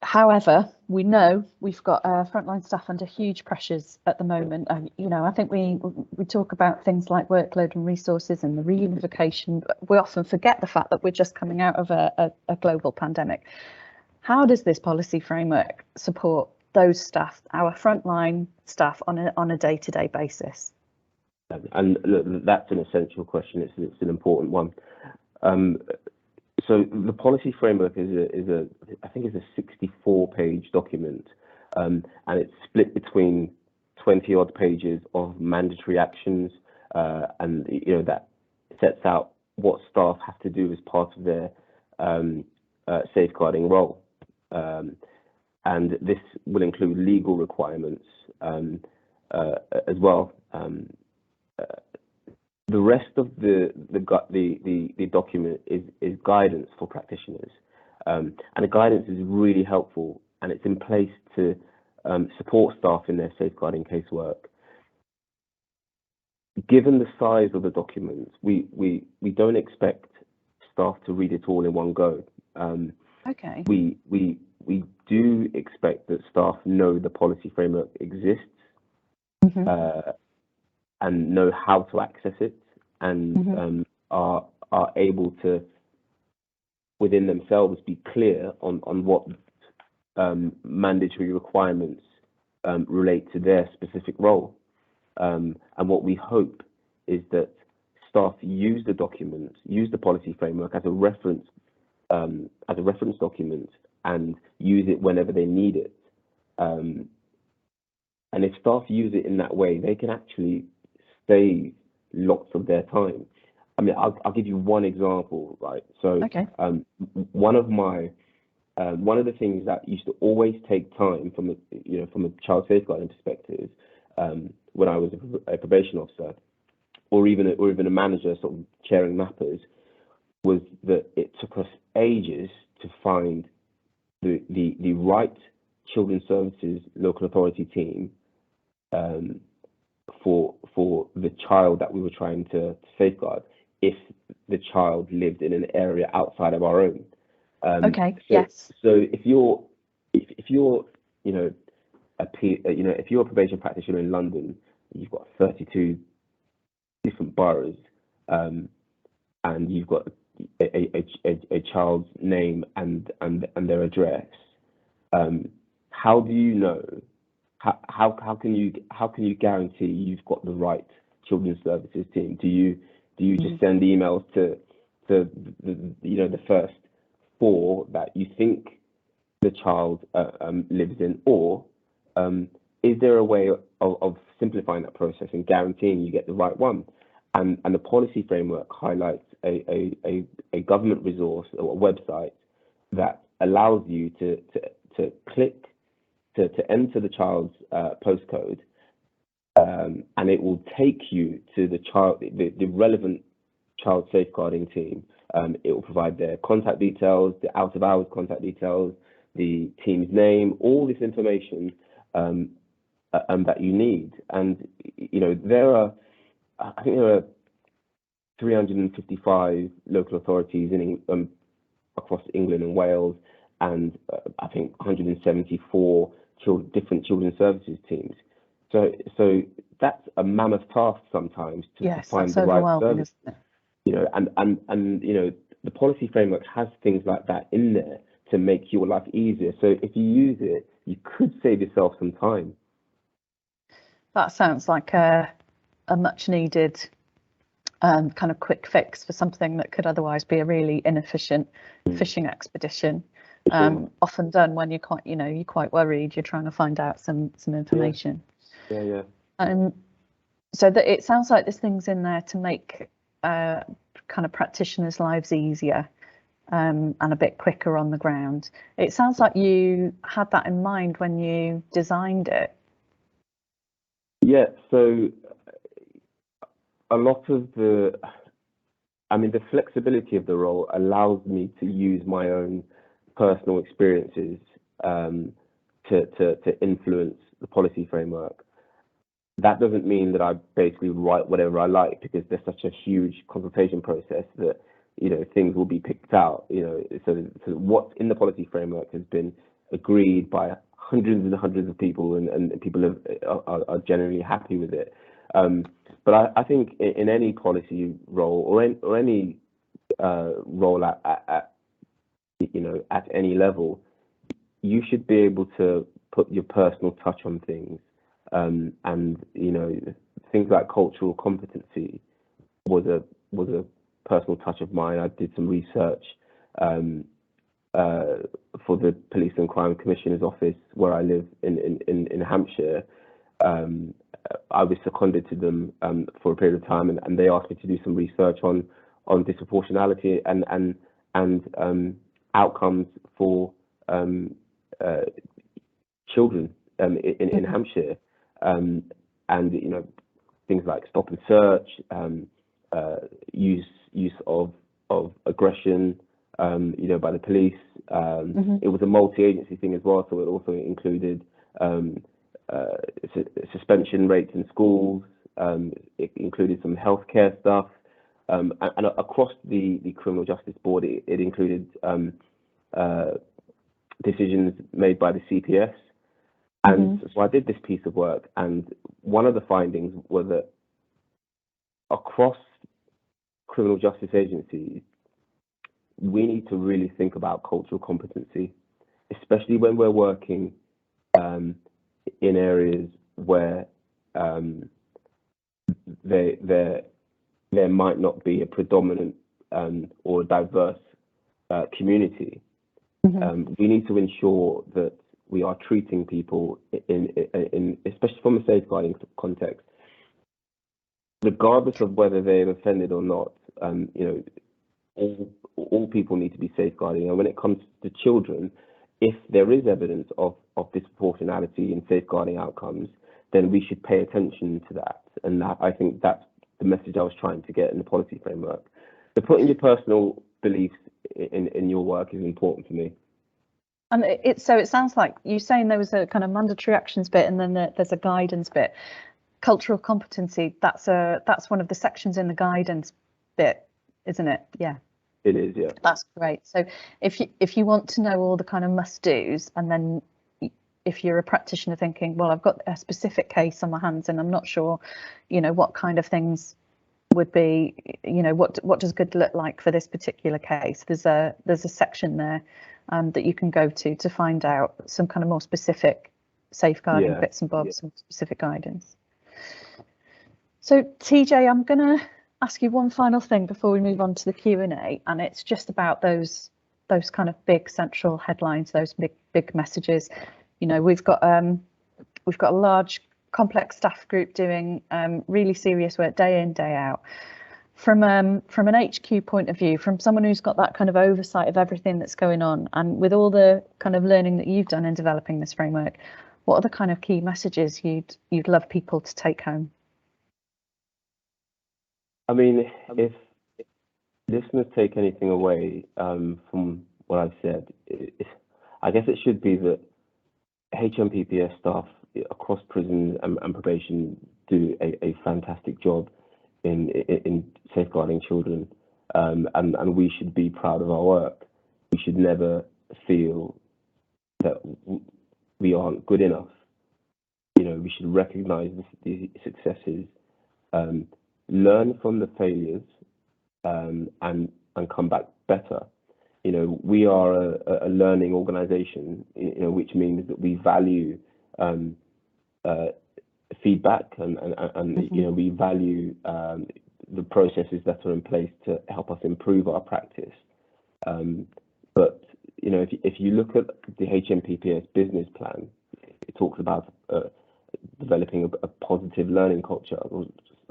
However, we know we've got frontline staff under huge pressures at the moment. And, I think we talk about things like workload and resources and the reunification. We often forget the fact that we're just coming out of a global pandemic. How does this policy framework support those staff, our frontline staff, on a day-to-day basis? And look, that's an essential question. It's an important one. So the policy framework I think is a 64-page document, and it's split between 20 odd pages of mandatory actions, and that sets out what staff have to do as part of their safeguarding role, and this will include legal requirements as well. The rest of the document is guidance for practitioners, and the guidance is really helpful, and it's in place to support staff in their safeguarding casework. Given the size of the document, we don't expect staff to read it all in one go. Okay. We do expect that staff know the policy framework exists, and know how to access it, and are able to, within themselves, be clear on what mandatory requirements relate to their specific role. And what we hope is that staff use the document, use the policy framework as a reference document, and use it whenever they need it. And if staff use it in that way, they can actually save lots of their time. I mean, I'll give you one example, right? So, okay. One of the things that used to always take time from a child safeguarding perspective, when I was a probation officer, or even a manager sort of chairing MAPPAs, was that it took us ages to find the right children's services local authority team for the child that we were trying to safeguard, if the child lived in an area outside of our own. Okay. So, yes. So if you're if you're a probation practitioner in London, you've got 32 different boroughs, and you've got a child's name and their address. How do you know? How can you guarantee you've got the right children's services team? Do you just send emails to the first 4 that you think the child lives in, or is there a way of simplifying that process and guaranteeing you get the right one? And the policy framework highlights a government resource or a website that allows you to click to enter the child's postcode, and it will take you to the relevant child safeguarding team. It will provide their contact details, the out of hours contact details, the team's name, all this information that you need. And I think there are 355 local authorities across England and Wales, and I think 174 different children's services teams. So that's a mammoth task sometimes to find the right service. And the policy framework has things like that in there to make your life easier. So if you use it, you could save yourself some time. That sounds like a much needed kind of quick fix for something that could otherwise be a really inefficient fishing expedition. Often done when you're quite, you're quite worried, you're trying to find out some information. Yeah. So that it sounds like there's things in there to make kind of practitioners' lives easier and a bit quicker on the ground. It sounds like you had that in mind when you designed it. Yeah, so a lot of the flexibility of the role allows me to use my own personal experiences to influence the policy framework. That doesn't mean that I basically write whatever I like, because there's such a huge consultation process that things will be picked out. So what's in the policy framework has been agreed by hundreds and hundreds of people, and people are generally happy with it. But I think in any policy role or any role at any level, you should be able to put your personal touch on things. And things like cultural competency was a personal touch of mine. I did some research for the Police and Crime Commissioner's office where I live in Hampshire. I was seconded to them for a period of time, and they asked me to do some research on disproportionality and outcomes for children in Hampshire, and things like stop and search, use of aggression, by the police. It was a multi-agency thing as well, so it also included suspension rates in schools. It included some healthcare stuff, and across the criminal justice board, it included decisions made by the CPS. And so I did this piece of work, and one of the findings was that across criminal justice agencies, we need to really think about cultural competency, especially when we're working in areas where there might not be a predominant or a diverse community. We need to ensure that we are treating people in especially from a safeguarding context, regardless of whether they've offended or not. All people need to be safeguarding, and when it comes to children, if there is evidence of disproportionality in safeguarding outcomes, then we should pay attention to that. And I think that's the message I was trying to get in the policy framework. So putting your personal beliefs in your work is important for me. And it sounds like you're saying there was a kind of mandatory actions bit, and then there's a guidance bit. Cultural competency, that's one of the sections in the guidance bit, isn't it? Yeah. It is, yeah. That's great. So if you want to know all the kind of must-dos, and then if you're a practitioner thinking, well, I've got a specific case on my hands and I'm not sure, what kind of things would be, what does good look like for this particular case? There's a section there that you can go to find out some kind of more specific safeguarding bits and bobs, some specific guidance. So TJ, I'm going to ask you one final thing before we move on to the Q&A, and it's just about those kind of big central headlines, those big messages. We've got a large complex staff group doing really serious work day in, day out. From an HQ point of view, from someone who's got that kind of oversight of everything that's going on, and with all the kind of learning that you've done in developing this framework, what are the kind of key messages you'd love people to take home? I mean, if listeners take anything away from what I've said, I guess it should be that HMPPS staff across prisons and probation do a fantastic job in safeguarding children, and we should be proud of our work. We should never feel that we aren't good enough. We should recognise the successes, learn from the failures, and come back better. We are a learning organisation, which means that we value feedback and we value the processes that are in place to help us improve our practice. But you know, if you look at the HMPPS business plan, it talks about developing a positive learning culture, or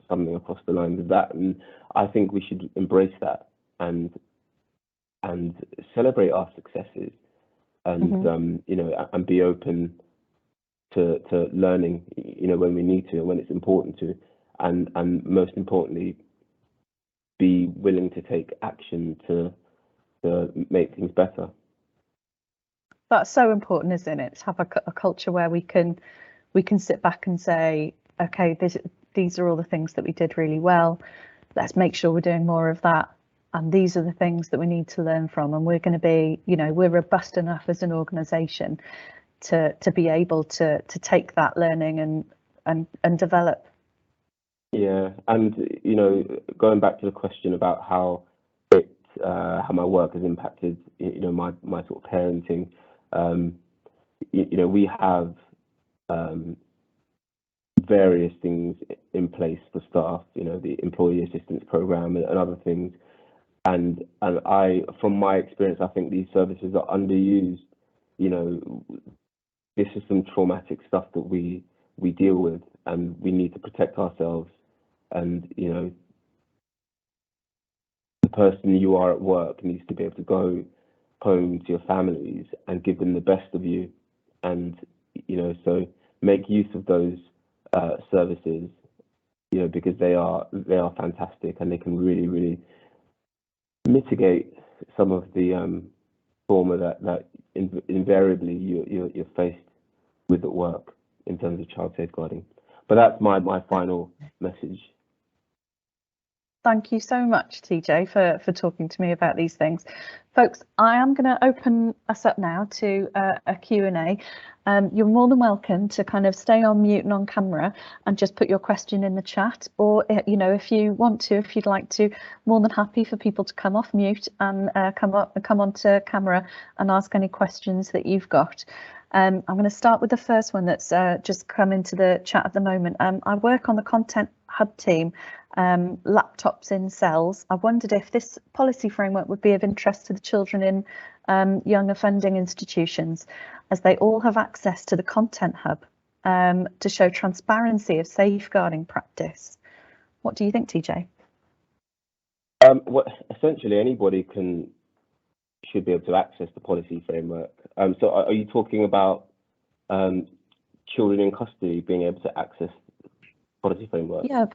something across the lines of that. And I think we should embrace that and celebrate our successes, and you know, and be open to learning, you know, when we need to and when it's important to, and most importantly, be willing to take action to make things better. That's so important, isn't it? To have a culture where we can sit back and say, okay, these are all the things that we did really well. Let's make sure we're doing more of that. And these are the things that we need to learn from. And we're going to be, you know, we're robust enough as an organisation to be able to take that learning and develop. Yeah, and you know, going back to the question about how my work has impacted, you know, my sort of parenting. You know, we have various things in place for staff, you know, the employee assistance program and other things. And I, from my experience, I think these services are underused. You know, this is some traumatic stuff that we deal with, and we need to protect ourselves. And, you know, the person you are at work needs to be able to go home to your families and give them the best of you. And, you know, so make use of those services, you know, because they are fantastic, and they can really mitigate some of the trauma that invariably you're faced with at work in terms of child safeguarding. But that's my final message. Thank you so much, TJ, for talking to me about these things. Folks, I am going to open us up now to a Q&A. You're more than welcome to kind of stay on mute and on camera and just put your question in the chat, or, you know, if you want to, if you'd like to, more than happy for people to come off mute and come onto camera and ask any questions that you've got. I'm going to start with the first one that's just come into the chat at the moment. I work on the Content Hub team, laptops in cells. I wondered if this policy framework would be of interest to the children in young offending institutions, as they all have access to the Content Hub to show transparency of safeguarding practice. What do you think, TJ? Well, essentially anybody should be able to access the policy framework. So are you talking about children in custody being able to access the policy framework? Yeah,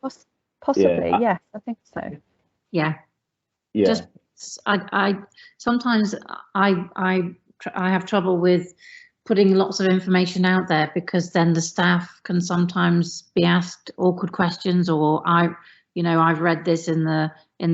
possibly. Yeah. Yes, I think so. Yeah. Just I sometimes I have trouble with putting lots of information out there, because then the staff can sometimes be asked awkward questions, or I've read this in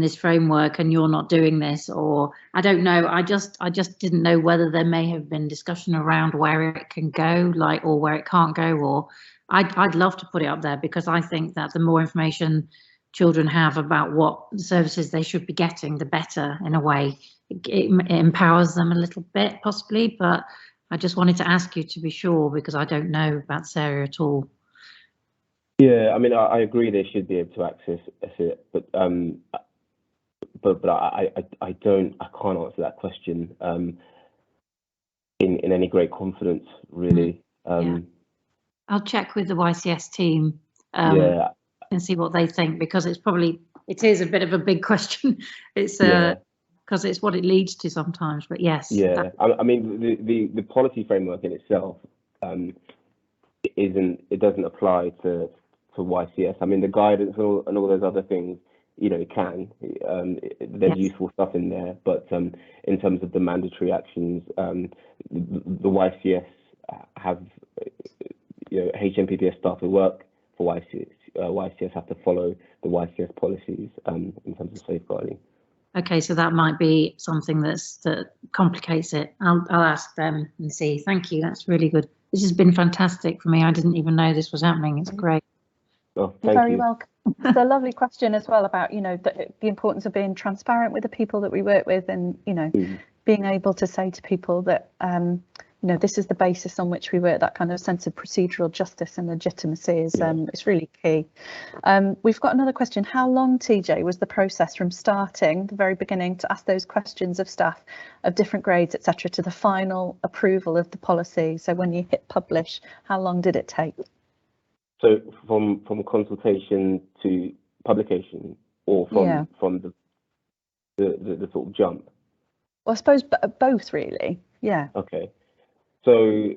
this framework and you're not doing this, or I don't know. I just didn't know whether there may have been discussion around where it can go, like, or where it can't go, or I'd love to put it up there, because I think that the more information children have about what services they should be getting, the better, in a way. It empowers them a little bit, possibly, but I just wanted to ask you to be sure, because I don't know about this area at all. Yeah, I mean, I agree they should be able to access it, but I can't answer that question in any great confidence, really. Yeah. I'll check with the YCS team and see what they think, because it is a bit of a big question. It's because it's what it leads to sometimes, but yes. Yeah, I mean, the policy framework in itself doesn't apply to YCS. I mean, the guidance and all those other things, you know, it can. There's useful stuff in there, but in terms of the mandatory actions, the YCS have, you know, HMPPS staff who work for YCS have to follow the YCS policies in terms of safeguarding. Okay, so that might be something that complicates it. I'll ask them and see. Thank you. That's really good. This has been fantastic for me. I didn't even know this was happening. It's great. Oh, You're very welcome. It's a lovely question as well about, you know, the importance of being transparent with the people that we work with, and, you know, being able to say to people that, this is the basis on which we work. That kind of sense of procedural justice and legitimacy is really key. We've got another question. How long, TJ, was the process from starting the very beginning to ask those questions of staff of different grades, etc., to the final approval of the policy? So when you hit publish, how long did it take? So from consultation to publication, or from the sort of jump? Well, I suppose both, really. Yeah. Okay. So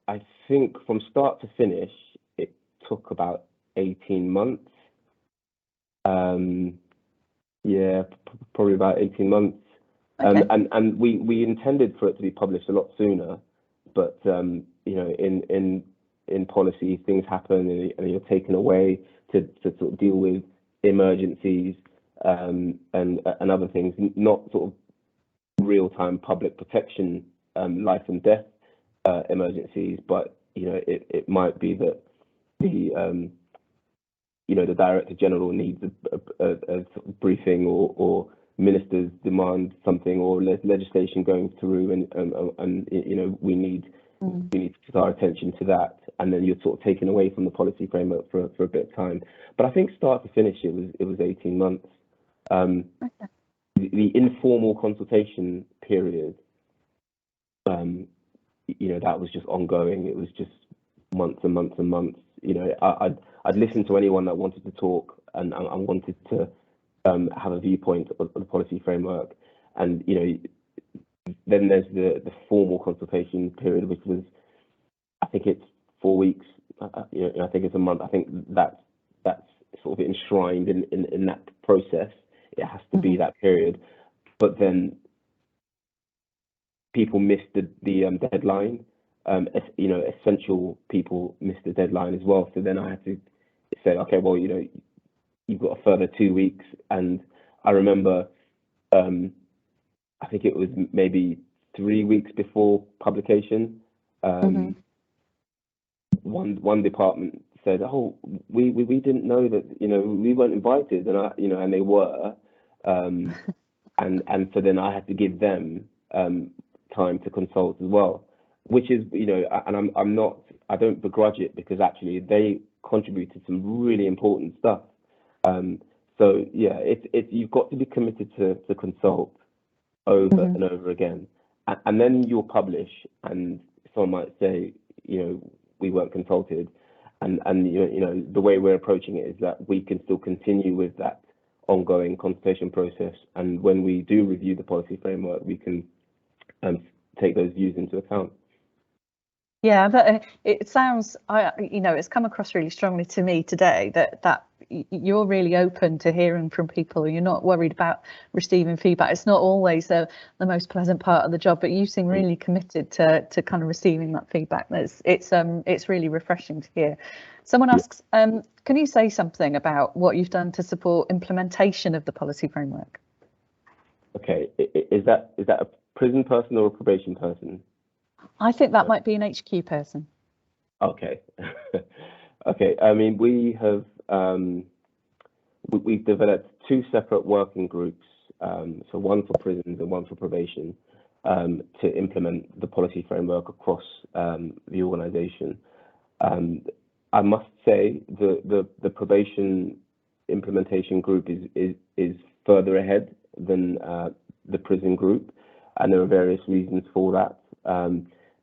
I think from start to finish, it took about 18 months. Yeah, probably about 18 months. Okay. And we intended for it to be published a lot sooner, but in policy, things happen and you're taken away to sort of deal with emergencies and other things, not sort of real-time public protection, life and death emergencies, but it might be that the Director General needs a sort of briefing, or ministers demand something, or legislation going through, and we need to put our attention to that, and then you're sort of taken away from the policy framework for a bit of time. But I think start to finish, it was 18 months. Okay. The informal consultation period, that was just ongoing. It was just months and months and months. I'd listen to anyone that wanted to talk and wanted to have a viewpoint of the policy framework. And then there's the formal consultation period, which was, I think it's 4 weeks. I think it's a month. I think that's sort of enshrined in that process. It has to be that period. But then people missed the deadline. Essential people missed the deadline as well. So then I had to say, okay, well, you've got a further 2 weeks. And I remember, I think it was maybe 3 weeks before publication. One department said, "Oh, we didn't know that, we weren't invited," and they were, and so then I had to give them time to consult as well, which is, and I don't begrudge it, because actually they contributed some really important stuff. So yeah, you've got to be committed to consult over and over again, and then you'll publish, and someone might say, we weren't consulted, and the way we're approaching it is that we can still continue with that ongoing consultation process, and when we do review the policy framework, we can take those views into account. Yeah, but it sounds, it's come across really strongly to me today that you're really open to hearing from people. You're not worried about receiving feedback. It's not always the most pleasant part of the job, but you seem really committed to kind of receiving that feedback. It's really refreshing to hear. Someone asks, can you say something about what you've done to support implementation of the policy framework? Okay, is that a prison person or a probation person? I think that might be an HQ person. Okay. Okay. I mean, we have we've developed 2 separate working groups, so one for prisons and one for probation, to implement the policy framework across the organisation. I must say the probation implementation group is further ahead than the prison group, and there are various reasons for that.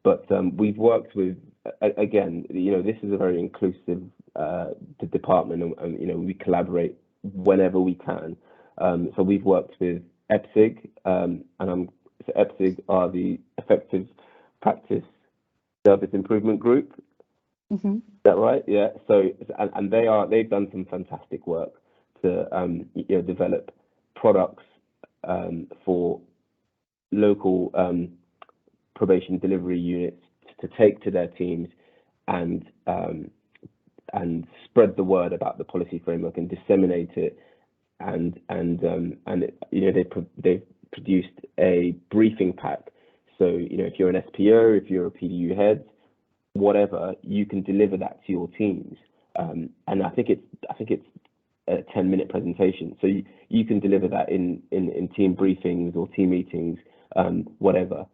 But we've worked with, again, this is a very inclusive department, and we collaborate whenever we can. So we've worked with EPSIG, so EPSIG are the Effective Practice Service Improvement Group. Is that right? Yeah. So and they've done some fantastic work to develop products for local probation delivery units to take to their teams and spread the word about the policy framework and disseminate it, and they've produced a briefing pack. So if you're an SPO, if you're a PDU head, whatever, you can deliver that to your teams, and I think it's a 10-minute presentation, so you can deliver that in team briefings or team meetings, whatever.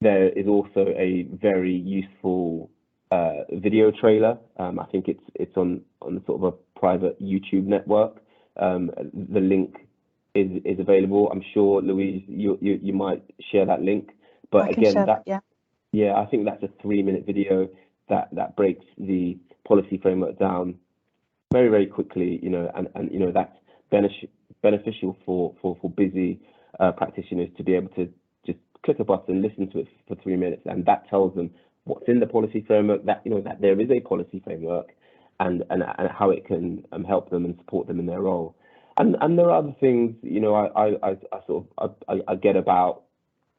there is also a very useful video trailer. I think it's on sort of a private YouTube network. The link is available. I'm sure, Louise, you might share that link. But again, yeah, I think that's a 3-minute video that breaks the policy framework down very, very quickly, you know, and you know, that's beneficial for busy practitioners to be able to just click a button, listen to it for 3 minutes, and that tells them what's in the policy framework, that, you know, that there is a policy framework, and how it can help them and support them in their role. And there are other things, you know, I get about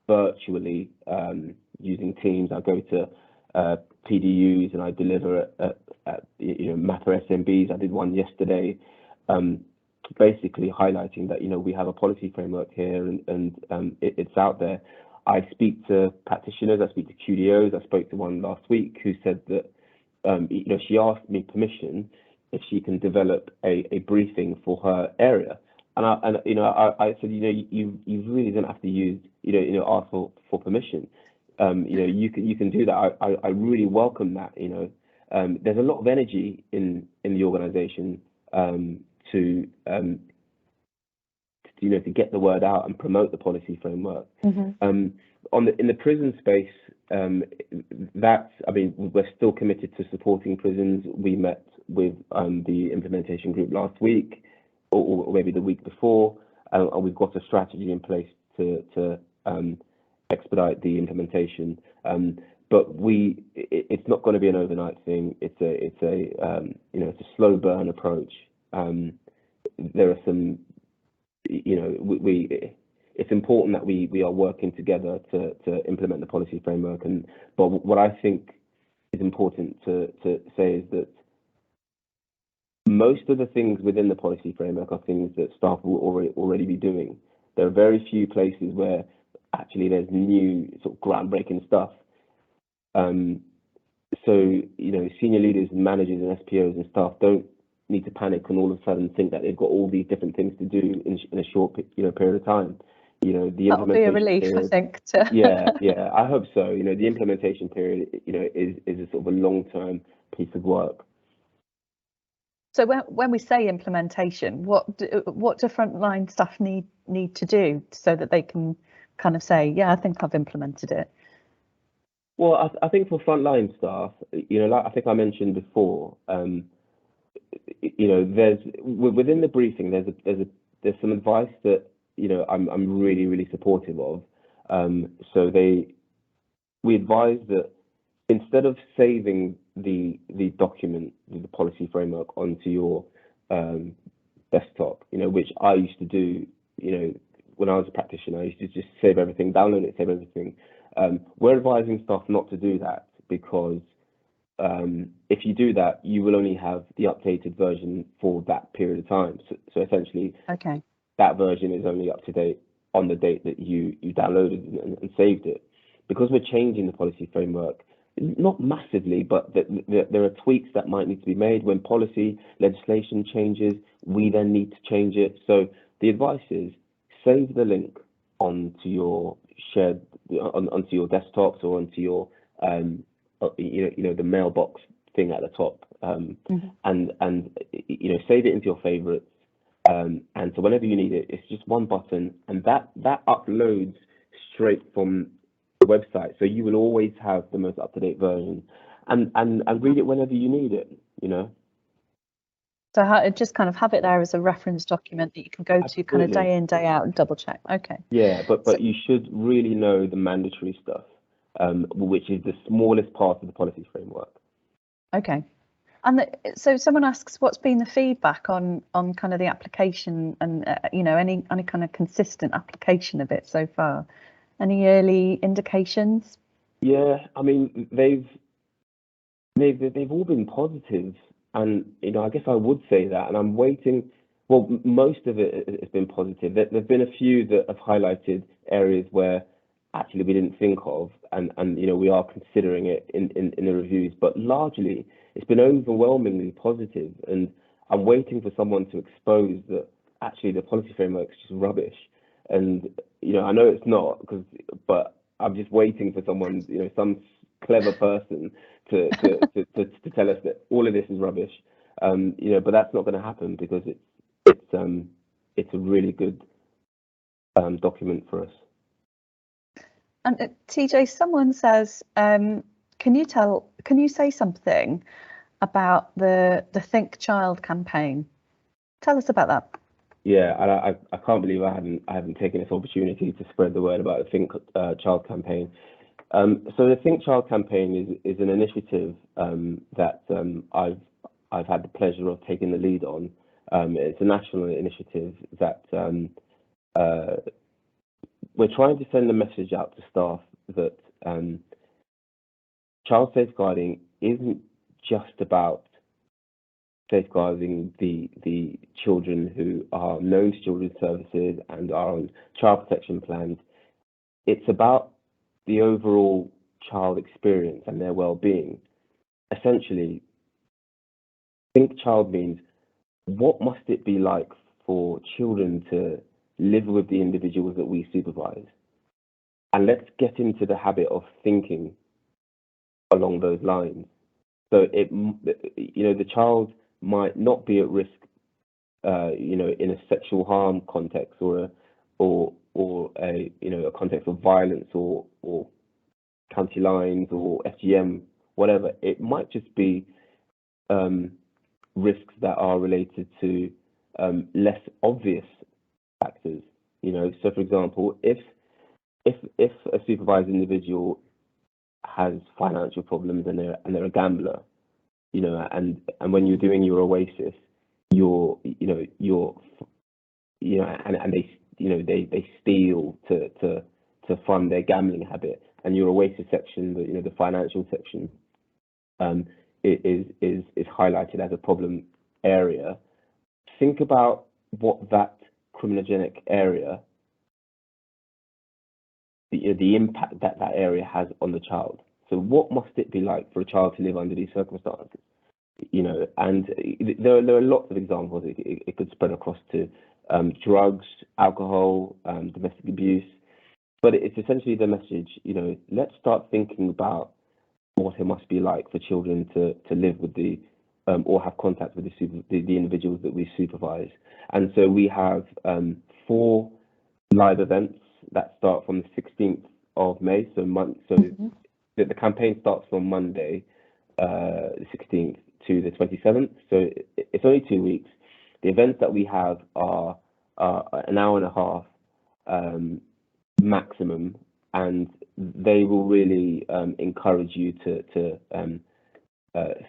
virtually using Teams. I go to PDUs and I deliver at you know, MAPPA SMBs. I did one yesterday, basically highlighting that, you know, we have a policy framework here, and it's out there. I speak to practitioners, I speak to QDOs. I spoke to one last week who said that you know, she asked me permission if she can develop a briefing for her area, and you know, I said, you know, you really don't have to use, you know, ask for permission. You know, you can do that. I really welcome that. You know, there's a lot of energy in the organisation to you know, to get the word out and promote the policy framework. Mm-hmm. In the prison space, that's, I mean, we're still committed to supporting prisons. We met with the implementation group last week, or maybe the week before, and we've got a strategy in place to expedite the implementation. But it's not going to be an overnight thing. It's a you know, it's a slow burn approach. There are some, you know, it's important that we are working together to implement the policy framework. But what I think is important to say is that most of the things within the policy framework are things that staff will already be doing. There are very few places where actually there's new sort of groundbreaking stuff. So, you know, senior leaders and managers and SPOs and staff don't need to panic and all of a sudden think that they've got all these different things to do in a short, you know, period of time. You know, the that'll be a relief, period, I think. Yeah, I hope so. You know, the implementation period, you know, is a sort of a long-term piece of work. So when we say implementation, what do frontline staff need to do so that they can kind of say, yeah, I think I've implemented it? Well, I think for frontline staff, you know, like I think I mentioned before, you know, there's within the briefing, there's some advice that, you know, I'm really supportive of. So we advise that instead of saving the document, the policy framework, onto your desktop, you know, which I used to do, you know, when I was a practitioner, I used to just save everything, download it, save everything. We're advising staff not to do that, because if you do that, you will only have the updated version for that period of time. So essentially, okay, that version is only up to date on the date that you downloaded and saved it. Because we're changing the policy framework, not massively, but there are tweaks that might need to be made. When policy legislation changes, we then need to change it. So the advice is save the link onto your shared, onto your desktops or onto your you know, the mailbox thing at the top, and you know, save it into your favorites. And so whenever you need it, it's just one button, and that uploads straight from the website. So you will always have the most up-to-date version, and read it whenever you need it, you know. So just kind of have it there as a reference document that you can go to kind of day in, day out and double check. Okay. Yeah, but so you should really know the mandatory stuff, which is the smallest part of the policy framework. Okay. And so someone asks, what's been the feedback on kind of the application and you know, any kind of consistent application of it so far? Any early indications? Yeah, I mean, they've all been positive, and you know, I guess I would say that, and I'm waiting. Well, most of it has been positive. There've been a few that have highlighted areas where actually we didn't think of, and you know, we are considering it in the reviews, but largely it's been overwhelmingly positive, and I'm waiting for someone to expose that actually the policy framework is just rubbish. And you know, I know it's not, but I'm just waiting for someone, you know, some clever person to tell us that all of this is rubbish. You know, but that's not going to happen because it's a really good document for us. And TJ, someone says, can you say something about the Think Child campaign? Tell us about that. Yeah, I can't believe I haven't taken this opportunity to spread the word about the Think Child campaign. So the Think Child campaign is an initiative that I've had the pleasure of taking the lead on. It's a national initiative that we're trying to send a message out to staff that child safeguarding isn't just about safeguarding the children who are known to children's services and are on child protection plans. It's about the overall child experience and their well-being. Essentially, Think Child means, what must it be like for children to live with the individuals that we supervise? And let's get into the habit of thinking along those lines. So you know, the child might not be at risk, you know, in a sexual harm context or a you know, a context of violence or county lines or FGM, whatever. It might just be risks that are related to less obvious factors. You know, so for example, if a supervised individual has financial problems and they're a gambler, you know, and when you're doing your Oasis, and they, you know, they steal to fund their gambling habit, and your Oasis section, you know, the financial section, is highlighted as a problem area. Think about what that criminogenic area, the impact that area has on the child. So what must it be like for a child to live under these circumstances? You know, and there are lots of examples. It could spread across to drugs, alcohol, domestic abuse, but it's essentially the message, you know, let's start thinking about what it must be like for children to live with the or have contact with the individuals that we supervise. And so we have 4 live events that start from the 16th of May. So the campaign starts from Monday, the 16th to the 27th. So it's only 2 weeks. The events that we have are an hour and a half maximum, and they will really encourage you to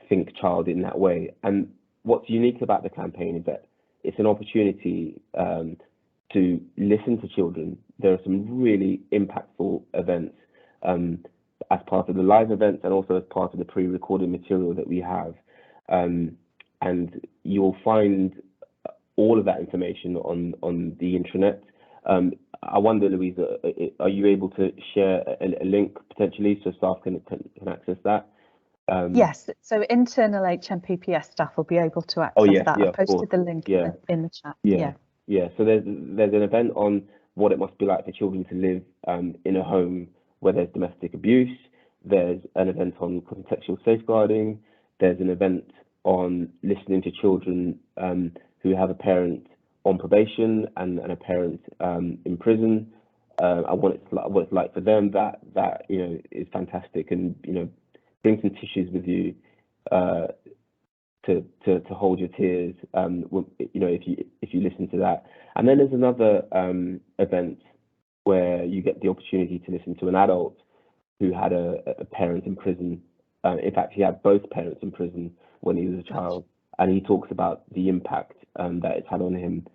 think child in that way. And what's unique about the campaign is that it's an opportunity to listen to children. There are some really impactful events as part of the live events and also as part of the pre-recorded material that we have. And you'll find all of that information on the intranet. I wonder, Louisa, are you able to share a link potentially so staff can access that? Yes, so internal HMPPS staff will be able to access that. I posted the link in the chat. Yeah. So there's an event on what it must be like for children to live in a home where there's domestic abuse. There's an event on contextual safeguarding. There's an event on listening to children who have a parent on probation and a parent in prison. And what it's like for them. That you know is fantastic, and you know, bring some tissues with you to hold your tears. You know, if you listen to that. And then there's another event where you get the opportunity to listen to an adult who had a parent in prison. In fact, he had both parents in prison when he was a child, and he talks about the impact that it's had on him.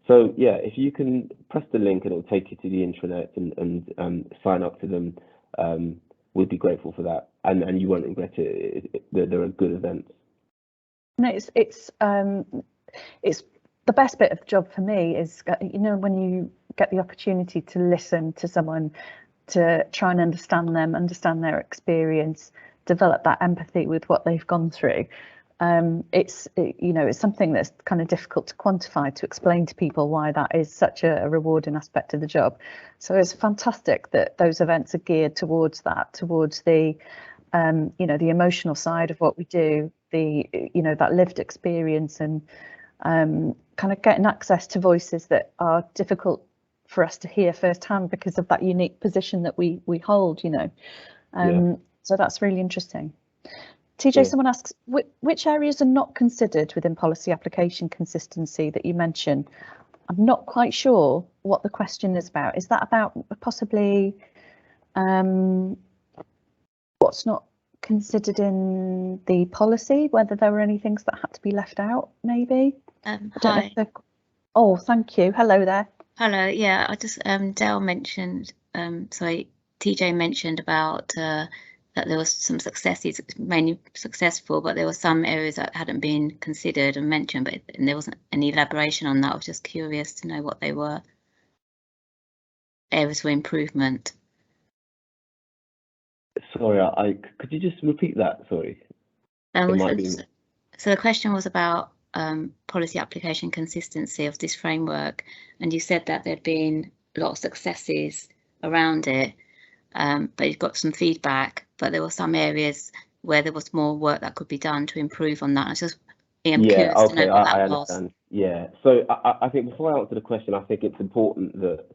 So yeah, if you can press the link and it'll take you to the intranet and sign up to them, we'd be grateful for that, and you won't regret it. There are good events. No, it's the best bit of the job for me is, you know, when you get the opportunity to listen to someone, to try and understand them, understand their experience, develop that empathy with what they've gone through. it's something that's kind of difficult to quantify, to explain to people why that is such a rewarding aspect of the job. So it's fantastic that those events are geared towards that, towards the the emotional side of what we do, that lived experience, and kind of getting access to voices that are difficult for us to hear firsthand because of that unique position that we hold. So that's really interesting. TJ, someone asks, which areas are not considered within policy application consistency that you mentioned? I'm not quite sure what the question is about. Is that about possibly what's not considered in the policy, whether there were any things that had to be left out, maybe? Hi. Oh, thank you. Hello there. Hello. Yeah, I just Dale mentioned, TJ mentioned about that there was some successes, mainly successful, but there were some areas that hadn't been considered and mentioned, and there wasn't any elaboration on that. I was just curious to know what they were. Areas for improvement. Sorry, could you just repeat that? Sorry. So the question was about policy application consistency of this framework, and you said that there'd been a lot of successes around it, but you've got some feedback, but there were some areas where there was more work that could be done to improve on that. I was just curious to know what that was. Understand. Yeah, so I think before I answer the question, I think it's important that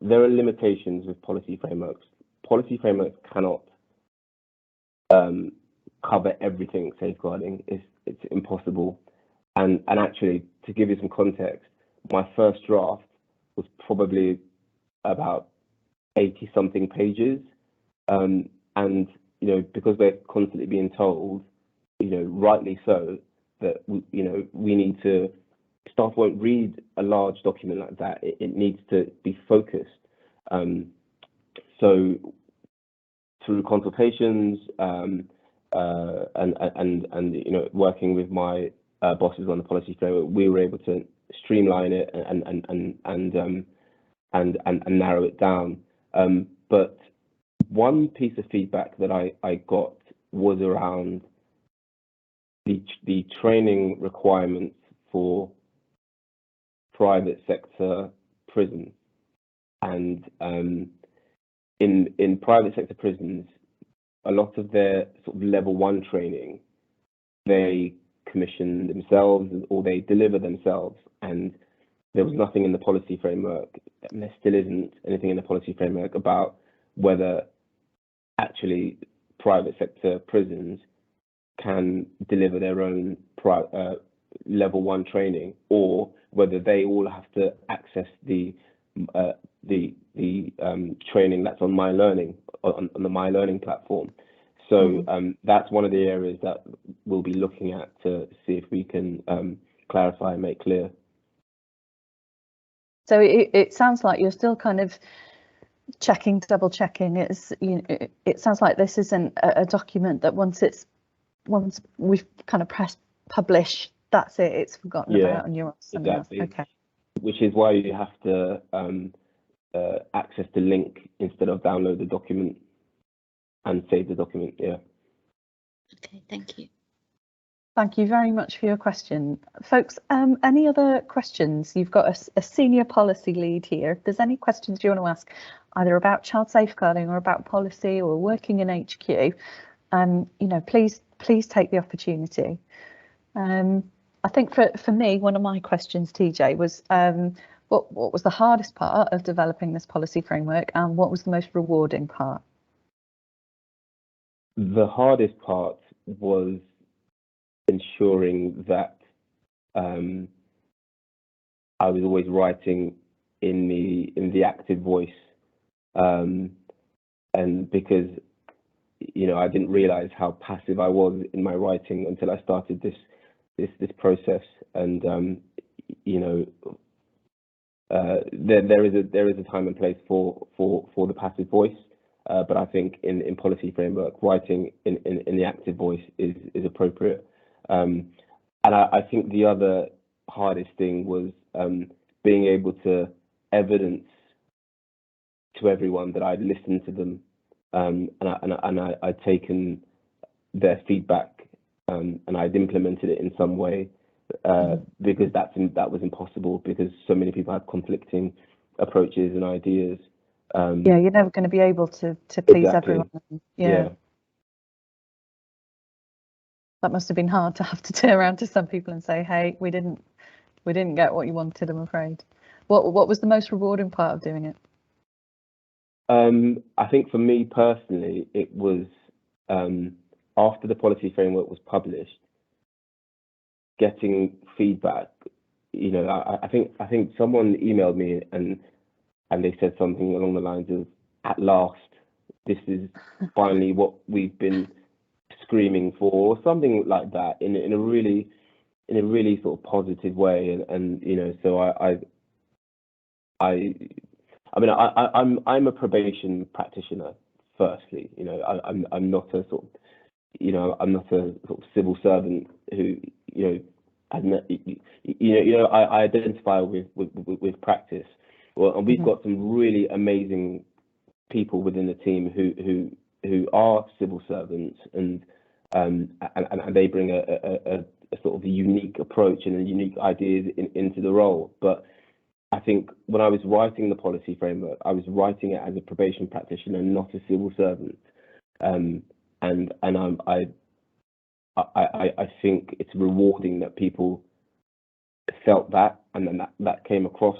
there are limitations with policy frameworks. Policy frameworks cannot cover everything safeguarding. It's impossible. And actually, to give you some context, my first draft was probably about 80 something pages, and because we're constantly being told, rightly so, that we need to, staff won't read a large document like that. It needs to be focused. So through consultations and working with my bosses on the policy framework, we were able to streamline it and narrow it down. But one piece of feedback that I got was around the training requirements for private sector prisons. And in private sector prisons, a lot of their sort of level 1 training, they commission themselves or they deliver themselves, and there was nothing in the policy framework, and there still isn't anything in the policy framework about whether actually private sector prisons can deliver their own level 1 training, or whether they all have to access the training that's on My Learning, on the My Learning platform. So that's one of the areas that we'll be looking at to see if we can clarify and make clear. So it sounds like you're still kind of double checking. It sounds like this isn't a document that once we've kind of pressed publish, that's it. It's forgotten about, and you're on something else. Okay. Which is why you have to access the link instead of download the document and save the document. Yeah. Okay, thank you. Thank you very much for your question. Folks, any other questions? You've got a senior policy lead here. If there's any questions you want to ask, either about child safeguarding or about policy or working in HQ, please take the opportunity. I think for me, one of my questions, TJ, was what was the hardest part of developing this policy framework, and what was the most rewarding part? The hardest part was ensuring that I was always writing in the active voice, and because I didn't realize how passive I was in my writing until I started this process, and there is a time and place for the passive voice, but I think in policy framework, writing in the active voice is appropriate. And I think the other hardest thing was being able to evidence to everyone that I'd listened to them, and I'd taken their feedback and I'd implemented it in some way, because that was impossible because so many people had conflicting approaches and ideas. Yeah, you're never going to be able to please exactly. everyone. Yeah. That must have been hard to have to turn around to some people and say, hey, we didn't get what you wanted, I'm afraid. What was the most rewarding part of doing it? I think for me personally, it was after the policy framework was published, getting feedback. You know, I think someone emailed me and they said something along the lines of, "At last, this is finally what we've been screaming for," or something like that, in a really sort of positive way. And you know, so I'm a probation practitioner. Firstly, you know, I'm not a sort of, you know, I'm not a sort of civil servant who, you know, I identify with practice. Well, and we've got some really amazing people within the team who are civil servants, and they bring a sort of a unique approach and a unique ideas into the role. But I think when I was writing the policy framework, I was writing it as a probation practitioner, not a civil servant. I think it's rewarding that people felt that, and then that came across,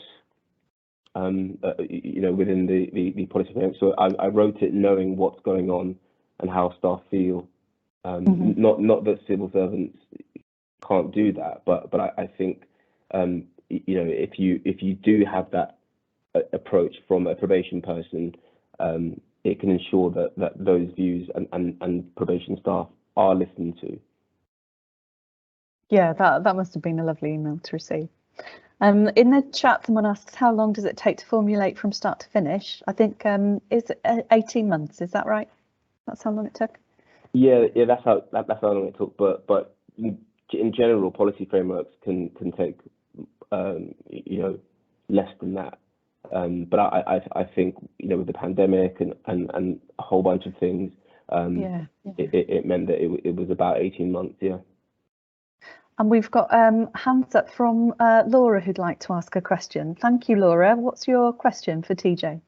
you know, within the policy framework. So I wrote it knowing what's going on and how staff feel. Not that civil servants can't do that, but I think, you know, if you do have that approach from a probation person, it can ensure that those views and probation staff are listened to. Yeah, that must have been a lovely email to receive. In the chat, someone asks, how long does it take to formulate from start to finish? I think is 18 months. Is that right? That's how long it took. Yeah, that's how long it took. But in general, policy frameworks can take you know, less than that. But I think, you know, with the pandemic and a whole bunch of things, it meant that it was about 18 months. Yeah. And we've got hands up from Laura, who'd like to ask a question. Thank you, Laura. What's your question for TJ?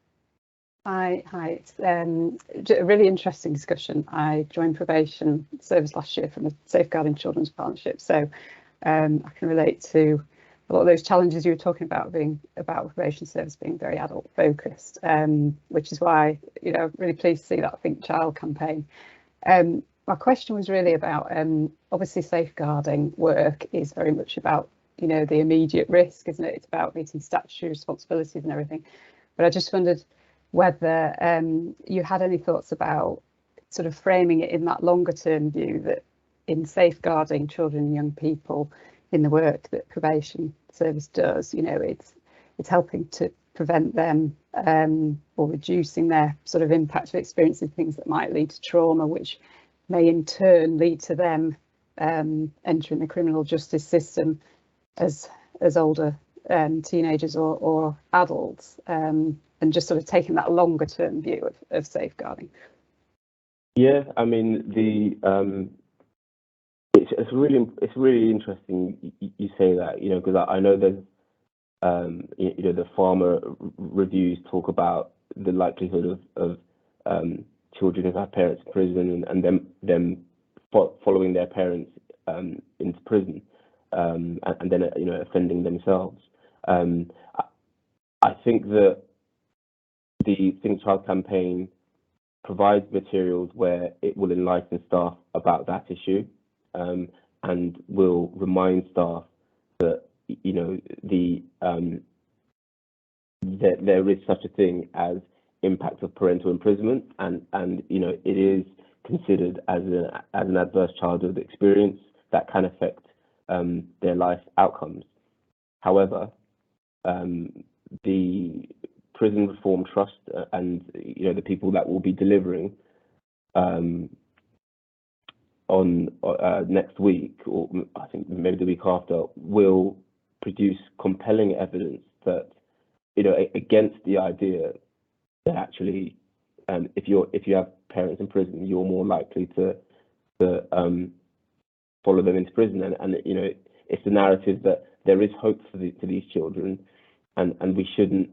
Hi. It's a really interesting discussion. I joined probation service last year from the Safeguarding Children's Partnership, so I can relate to a lot of those challenges you were talking about, being about probation service being very adult focused, which is why, you know, really pleased to see that Think Child campaign. My question was really about, obviously safeguarding work is very much about, you know, the immediate risk, isn't it? It's about meeting statutory responsibilities and everything. But I just wondered whether you had any thoughts about sort of framing it in that longer term view, that in safeguarding children and young people in the work that probation service does, you know, it's helping to prevent them or reducing their sort of impact of experiencing things that might lead to trauma, which may in turn lead to them entering the criminal justice system as older teenagers or adults, and just sort of taking that longer term view of safeguarding. Yeah, I mean, it's really interesting you say that, you know, because I know there's you know, the farmer reviews talk about the likelihood of children who have parents in prison and them following their parents into prison, and then, you know, offending themselves. I think that the Think Child campaign provides materials where it will enlighten staff about that issue, and will remind staff that, you know, that there is such a thing as impact of parental imprisonment, and you know, it is considered as an adverse childhood experience that can affect their life outcomes. However, the Prison Reform Trust and, you know, the people that will be delivering on next week, or I think maybe the week after, will produce compelling evidence that, you know, against the idea that actually, if you have parents in prison, you're more likely to follow them into prison, and you know, it's the narrative that there is hope for these children, and we shouldn't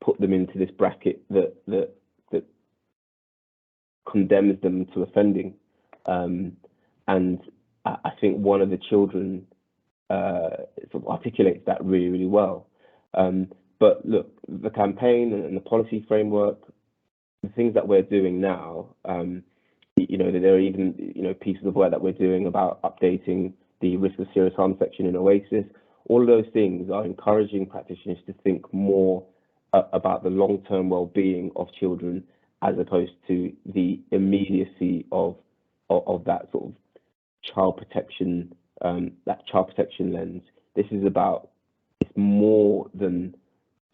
put them into this bracket that condemns them to offending. And I think one of the children sort of articulates that really, really well. But look, the campaign and the policy framework, the things that we're doing now, you know, there are even, you know, pieces of work that we're doing about updating the risk of serious harm section in OASIS. All of those things are encouraging practitioners to think more about the long-term well-being of children, as opposed to the immediacy of that sort of child protection lens. This is about, it's more than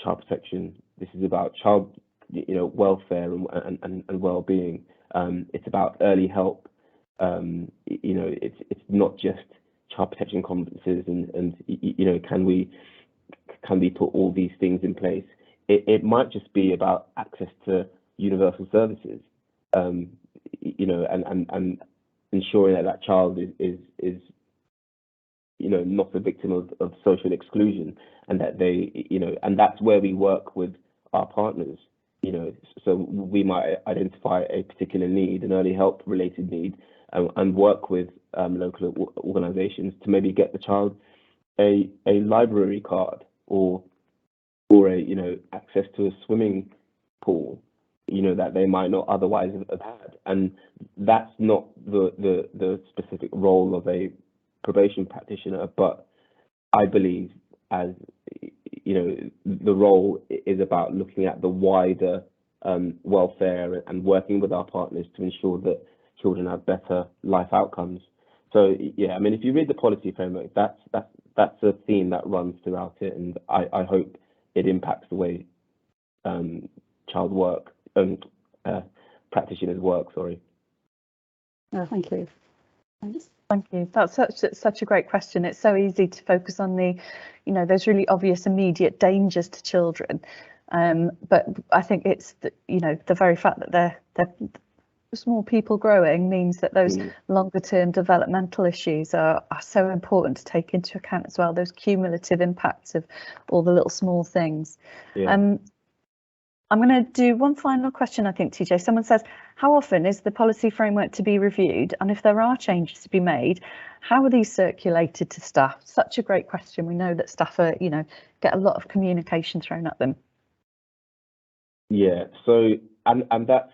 child protection. This is about child, you know, welfare and well-being. It's about early help. You know, it's not just child protection conferences and you know, can we put all these things in place? It might just be about access to universal services, you know, and ensuring that child is you know, not a victim of social exclusion, and that they, you know, and that's where we work with our partners, you know. So we might identify a particular need, an early help related need, and work with local organisations to maybe get the child a library card or a, you know, access to a swimming pool, you know, that they might not otherwise have had. And that's not the specific role of a probation practitioner, but I believe, as you know, the role is about looking at the wider welfare and working with our partners to ensure that children have better life outcomes. So yeah, I mean, if you read the policy framework, that's a theme that runs throughout it, and I hope it impacts the way child work and practitioners work. Sorry. Oh, thank you. Thanks. Thank you. That's such a great question. It's so easy to focus on the, you know, those really obvious immediate dangers to children, but I think it's the, you know, the very fact that they're small people growing means that those longer term developmental issues are so important to take into account as well. Those cumulative impacts of all the little small things. Yeah. I'm going to do one final question, I think, TJ. Someone says, how often is the policy framework to be reviewed? And if there are changes to be made, how are these circulated to staff? Such a great question. We know that staff are, you know, get a lot of communication thrown at them. Yeah, so, and that's,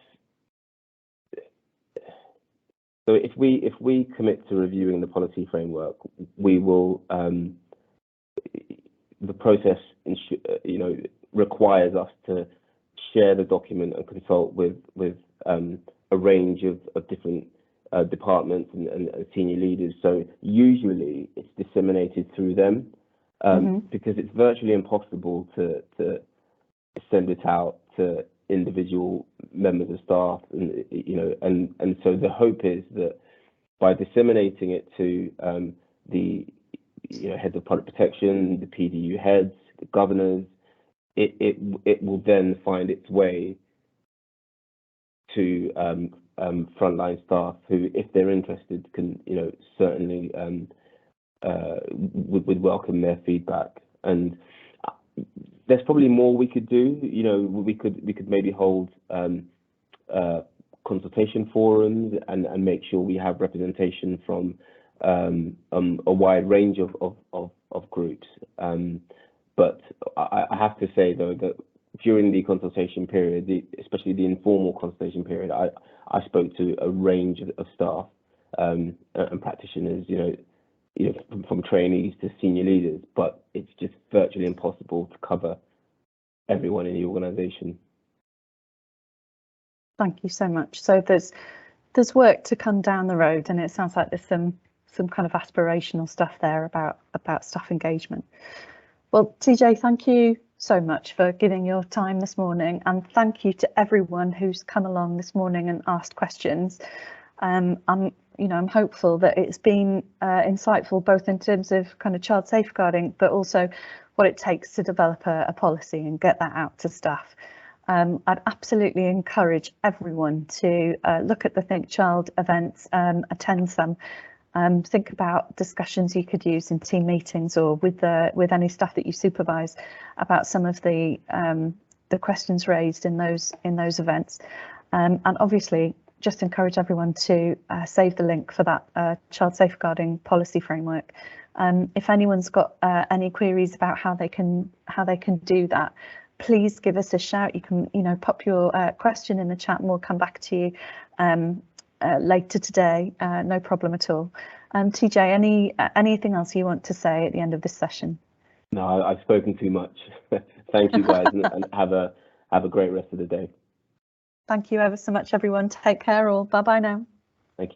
so if we commit to reviewing the policy framework, we will, the process, you know, requires us to share the document and consult with a range of different departments and senior leaders. So usually it's disseminated through them, because it's virtually impossible to send it out to individual members of staff, and you know, and so the hope is that by disseminating it to the, you know, heads of product protection, the PDU heads, the governors, it will then find its way to frontline staff who, if they're interested, can, you know, certainly would welcome their feedback. And there's probably more we could do. You know, we could maybe hold consultation forums and make sure we have representation from a wide range of groups. But I have to say, though, that during the consultation period, especially the informal consultation period, I spoke to a range of staff and practitioners, you know, from trainees to senior leaders, but it's just virtually impossible to cover everyone in the organisation. Thank you so much. So there's work to come down the road, and it sounds like there's some kind of aspirational stuff there about staff engagement. Well, TJ, thank you so much for giving your time this morning, and thank you to everyone who's come along this morning and asked questions. I'm hopeful that it's been insightful, both in terms of kind of child safeguarding, but also what it takes to develop a policy and get that out to staff. I'd absolutely encourage everyone to look at the Think Child events, attend some, Think about discussions you could use in team meetings or with any staff that you supervise about some of the questions raised in those events, and obviously just encourage everyone to save the link for that child safeguarding policy framework. If anyone's got any queries about how they can do that, please give us a shout. You can pop your question in the chat and we'll come back to you later today. No problem at all. TJ, anything else you want to say at the end of this session? No, I've spoken too much. Thank you guys, and have a great rest of the day. Thank you ever so much, everyone. Take care, all. Bye bye now.